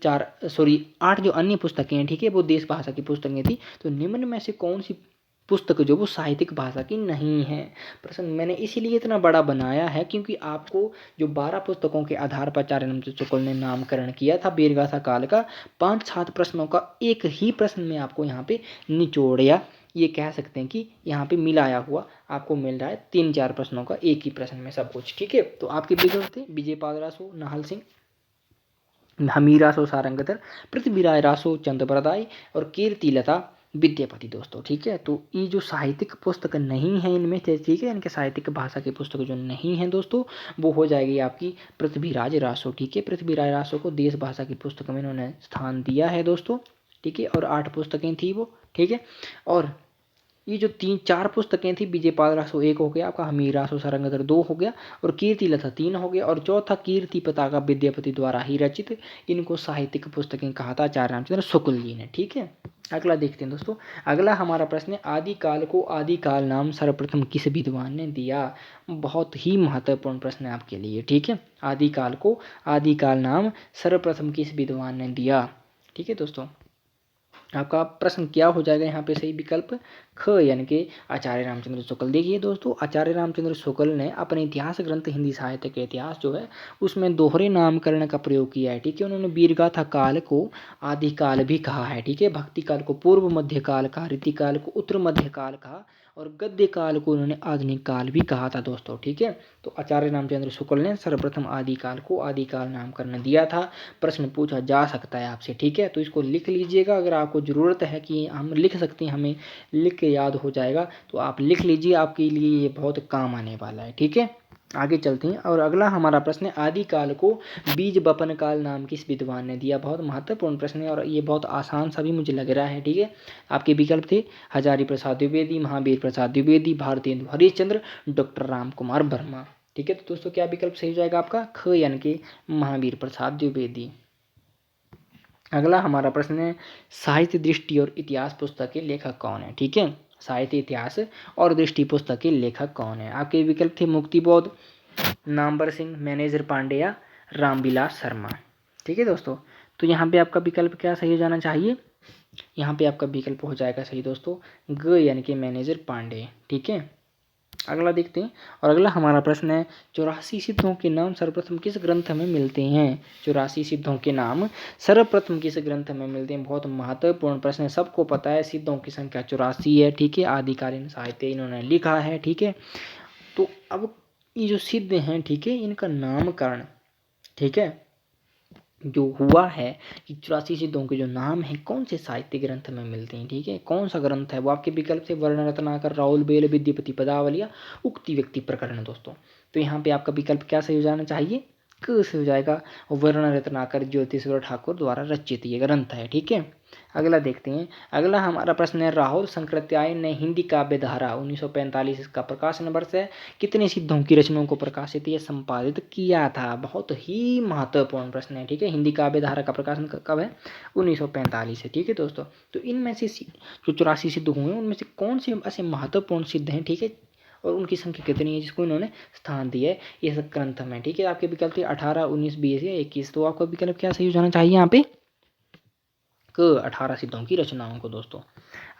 8 जो अन्य पुस्तकें हैं, ठीक है, वो देश भाषा की पुस्तकें थी। तो निम्न में से कौन सी पुस्तक जो वो साहित्यिक भाषा की नहीं है? प्रश्न मैंने इसीलिए इतना बड़ा बनाया है क्योंकि आपको जो 12 पुस्तकों के आधार पर आचार्य रामचंद्र शुक्ल ने नामकरण किया था वीरगाथा काल का, 5-7 प्रश्नों का एक ही प्रश्न में आपको यहाँ पे निचोड़िया, ये कह सकते हैं कि यहाँ पे मिलाया हुआ आपको मिल रहा है 3-4 प्रश्नों का एक ही प्रश्न में सब कुछ, ठीक है। तो आपके विकल्प थे विजय पाल रासो, नाहल सिंह, हमीरासो सारंगधर, पृथ्वीराज रासो चंद्रप्रदाय और कीर्तिलता विद्यापति दोस्तों, ठीक है। तो ये जो साहित्यिक पुस्तक नहीं है इनमें से, ठीक है, इनके साहित्यिक भाषा की पुस्तक जो नहीं है दोस्तों, वो हो जाएगी आपकी पृथ्वीराज रासो, ठीक है। पृथ्वीराज रासो को देश भाषा की पुस्तक में इन्होंने स्थान दिया है दोस्तों, ठीक है। और 8 पुस्तकें थी वो, ठीक है। और ये जो 3-4 पुस्तकें थी, विजय पाल रासो 1 हो गया आपका, हमीर रासो सारंगधर 2 हो गया, और कीर्तिलता 3 हो गया, और चौथा कीर्ति पताका विद्यापति द्वारा ही रचित, इनको साहित्यिक पुस्तकें कहा था आचार्य रामचंद्र शुक्ल जी ने, ठीक है। अगला देखते हैं दोस्तों। अगला हमारा प्रश्न है, आदिकाल को आदिकाल नाम सर्वप्रथम किस विद्वान ने दिया? बहुत ही महत्वपूर्ण प्रश्न है आपके लिए, ठीक है। आदिकाल को आदिकाल नाम सर्वप्रथम किस विद्वान ने दिया, ठीक है दोस्तों। आपका प्रश्न क्या हो जाएगा यहाँ पे? सही विकल्प ख, यानी कि आचार्य रामचंद्र शुक्ल। देखिए दोस्तों, आचार्य रामचंद्र शुक्ल ने अपने इतिहास ग्रंथ हिंदी साहित्य के इतिहास जो है उसमें दोहरे नामकरण का प्रयोग किया है, ठीक है। उन्होंने वीरगाथा काल को आदिकाल भी कहा है, ठीक है। भक्ति काल को पूर्व मध्य काल कहा, रीति काल को उत्तर मध्य काल कहा, और गद्य काल को उन्होंने आधुनिक काल भी कहा था दोस्तों, ठीक है। तो आचार्य रामचंद्र शुक्ल ने सर्वप्रथम आदिकाल को आदिकाल नामकरण दिया था। प्रश्न पूछा जा सकता है आपसे, ठीक है। तो इसको लिख लीजिएगा, अगर आपको ज़रूरत है कि हम लिख सकते हैं, हमें लिख के याद हो जाएगा, तो आप लिख लीजिए, आपके लिए ये बहुत काम आने वाला है, ठीक है। आगे चलते हैं। और अगला हमारा प्रश्न है, आदिकाल को बीज बपन काल नाम किस विद्वान ने दिया? बहुत महत्वपूर्ण प्रश्न है और ये बहुत आसान सा भी मुझे लग रहा है, ठीक है। आपके विकल्प थे हजारी प्रसाद द्विवेदी, महावीर प्रसाद द्विवेदी, भारतेंदु हरिश्चंद्र, डॉक्टर राम कुमार वर्मा, ठीक है। तो दोस्तों क्या विकल्प सही हो जाएगा आपका? ख, यानी कि महावीर प्रसाद द्विवेदी। अगला हमारा प्रश्न है, साहित्य दृष्टि और इतिहास पुस्तक के लेखक कौन है? ठीक है, साहित्य इतिहास और दृष्टि पुस्तक के लेखक कौन है? आपके विकल्प थे मुक्तिबोध, नामवर सिंह, मैनेजर पांडे या रामविलास शर्मा, ठीक है दोस्तों। तो यहाँ पे आपका विकल्प क्या सही हो जाना चाहिए? यहाँ पे आपका विकल्प हो जाएगा सही दोस्तों ग, यानी कि मैनेजर पांडे, ठीक है। अगला देखते हैं। और अगला हमारा प्रश्न है 84 सिद्धों के नाम सर्वप्रथम किस ग्रंथ में मिलते हैं? 84 सिद्धों के नाम सर्वप्रथम किस ग्रंथ में मिलते हैं? बहुत महत्वपूर्ण प्रश्न है। सबको पता है सिद्धों की संख्या 84 है, ठीक है। आदिकालीन साहित्य इन्होंने लिखा है, ठीक है। तो अब ये जो सिद्ध हैं, ठीक है, इनका नामकरण, ठीक है, जो हुआ है कि 84 सिद्धों के जो नाम है कौन से साहित्य ग्रंथ में मिलते हैं, ठीक है। कौन सा ग्रंथ है वो? आपके विकल्प से वर्ण रत्नाकर, राहुल बेल, विद्यापति पदावली या उक्ति व्यक्ति प्रकरण दोस्तों। तो यहाँ पे आपका विकल्प क्या सही हो जाना चाहिए? क से हो जाएगा। वर्ण रत्नाकर ज्योतिषवर ठाकुर द्वारा रचित ये ग्रंथ है, ठीक है। अगला देखते हैं। अगला हमारा प्रश्न है राहुल शंकराचार्य ने हिंदी काव्य धारा 1945 इसका प्रकाशन वर्ष है, कितने सिद्धों की रचनाओं को प्रकाशित या संपादित किया था? बहुत ही महत्वपूर्ण प्रश्न है, ठीक है। हिंदी काव्य धारा का प्रकाशन कब है? 1945 है, ठीक है दोस्तों। तो इनमें से जो 84 सिद्ध हुए उनमें से कौन से ऐसे महत्वपूर्ण सिद्ध हैं, ठीक है, और उनकी संख्या कितनी है जिसको इन्होंने स्थान दिया है इस ग्रंथ में, ठीक है। आपके विकल्प थे 18, 19, 20 या 21। तो आपका विकल्प क्या सही हो जाना चाहिए यहाँ पे? 18 सिद्धों की रचनाओं को दोस्तों।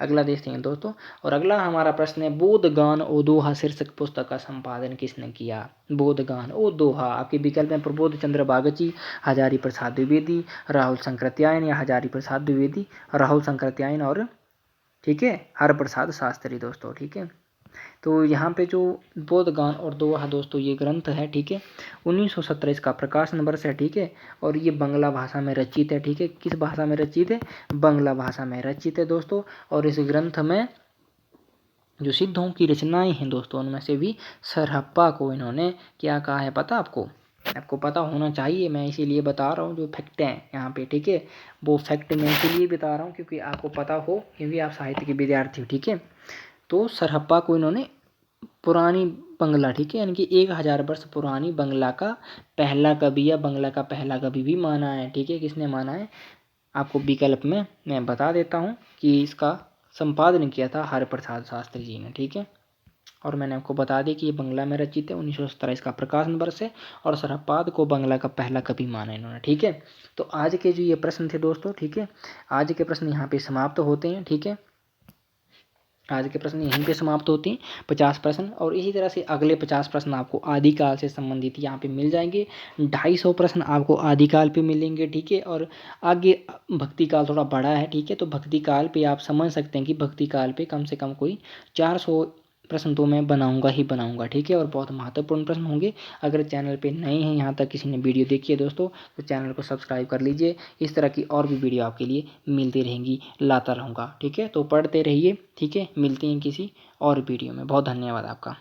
अगला देखते हैं दोस्तों। और अगला हमारा प्रश्न है बोधगान ओ दोहा शीर्षक पुस्तक का संपादन किसने किया? बोधगान ओ दोहा। आपके विकल्प में प्रबोध चंद्र बागची, हजारी प्रसाद द्विवेदी, राहुल शंकराचार्य या हजारी प्रसाद द्विवेदी, राहुल शंकराचार्य और, ठीक है, हरप्रसाद शास्त्री दोस्तों, ठीक है। तो यहाँ पे जो बोधगान और दोहा दोस्तों ये ग्रंथ है, ठीक है, 1917 इसका प्रकाशन वर्ष है, ठीक है। और ये बांग्ला भाषा में रचित है, ठीक है। किस भाषा में रचित है? बांग्ला भाषा में रचित है दोस्तों। और इस ग्रंथ में जो सिद्धों की रचनाएं हैं दोस्तों उनमें से भी सरहप्पा को इन्होंने क्या कहा है पता आपको? आपको पता होना चाहिए, मैं इसीलिए बता रहा हूँ। जो फैक्ट हैं यहाँ पे, ठीक है, वो फैक्ट मैं इसीलिए बता रहा हूँ क्योंकि आपको पता हो, क्योंकि आप साहित्य के विद्यार्थी हो, ठीक है। तो सरहप्पा को इन्होंने पुरानी बंगला, ठीक है, यानी कि 1000 वर्ष पुरानी बंगला का पहला कवि या बंगला का पहला कवि भी माना है, ठीक है। किसने माना है? आपको विकल्प में मैं बता देता हूँ कि इसका संपादन किया था हरप्रसाद शास्त्री जी ने, ठीक है। और मैंने आपको बता दी कि ये बंगला में रचित है, 1917 इसका प्रकाशन वर्ष है। और सरहप्पा को बंगला का पहला कवि माना इन्होंने, ठीक है। तो आज के जो ये प्रश्न थे दोस्तों, ठीक है, आज के प्रश्न यहाँ पे समाप्त होते हैं, ठीक है। आज के प्रश्न यहीं पे समाप्त होते हैं, 50 प्रश्न। और इसी तरह से अगले 50 प्रश्न आपको आदिकाल से संबंधित यहाँ पे मिल जाएंगे। 250 प्रश्न आपको आदिकाल पे मिलेंगे, ठीक है। और आगे भक्ति काल थोड़ा बड़ा है, ठीक है। तो भक्ति काल पे आप समझ सकते हैं कि भक्ति काल पे कम से कम कोई 400 प्रश्न तो मैं बनाऊंगा ही बनाऊंगा, ठीक है। और बहुत महत्वपूर्ण प्रश्न होंगे। अगर चैनल पे नए हैं, यहाँ तक किसी ने वीडियो देखी है दोस्तों, तो चैनल को सब्सक्राइब कर लीजिए। इस तरह की और भी वीडियो आपके लिए मिलती रहेंगी, लाता रहूँगा, ठीक है। तो पढ़ते रहिए, ठीक है। मिलते हैं किसी और वीडियो में। बहुत धन्यवाद आपका।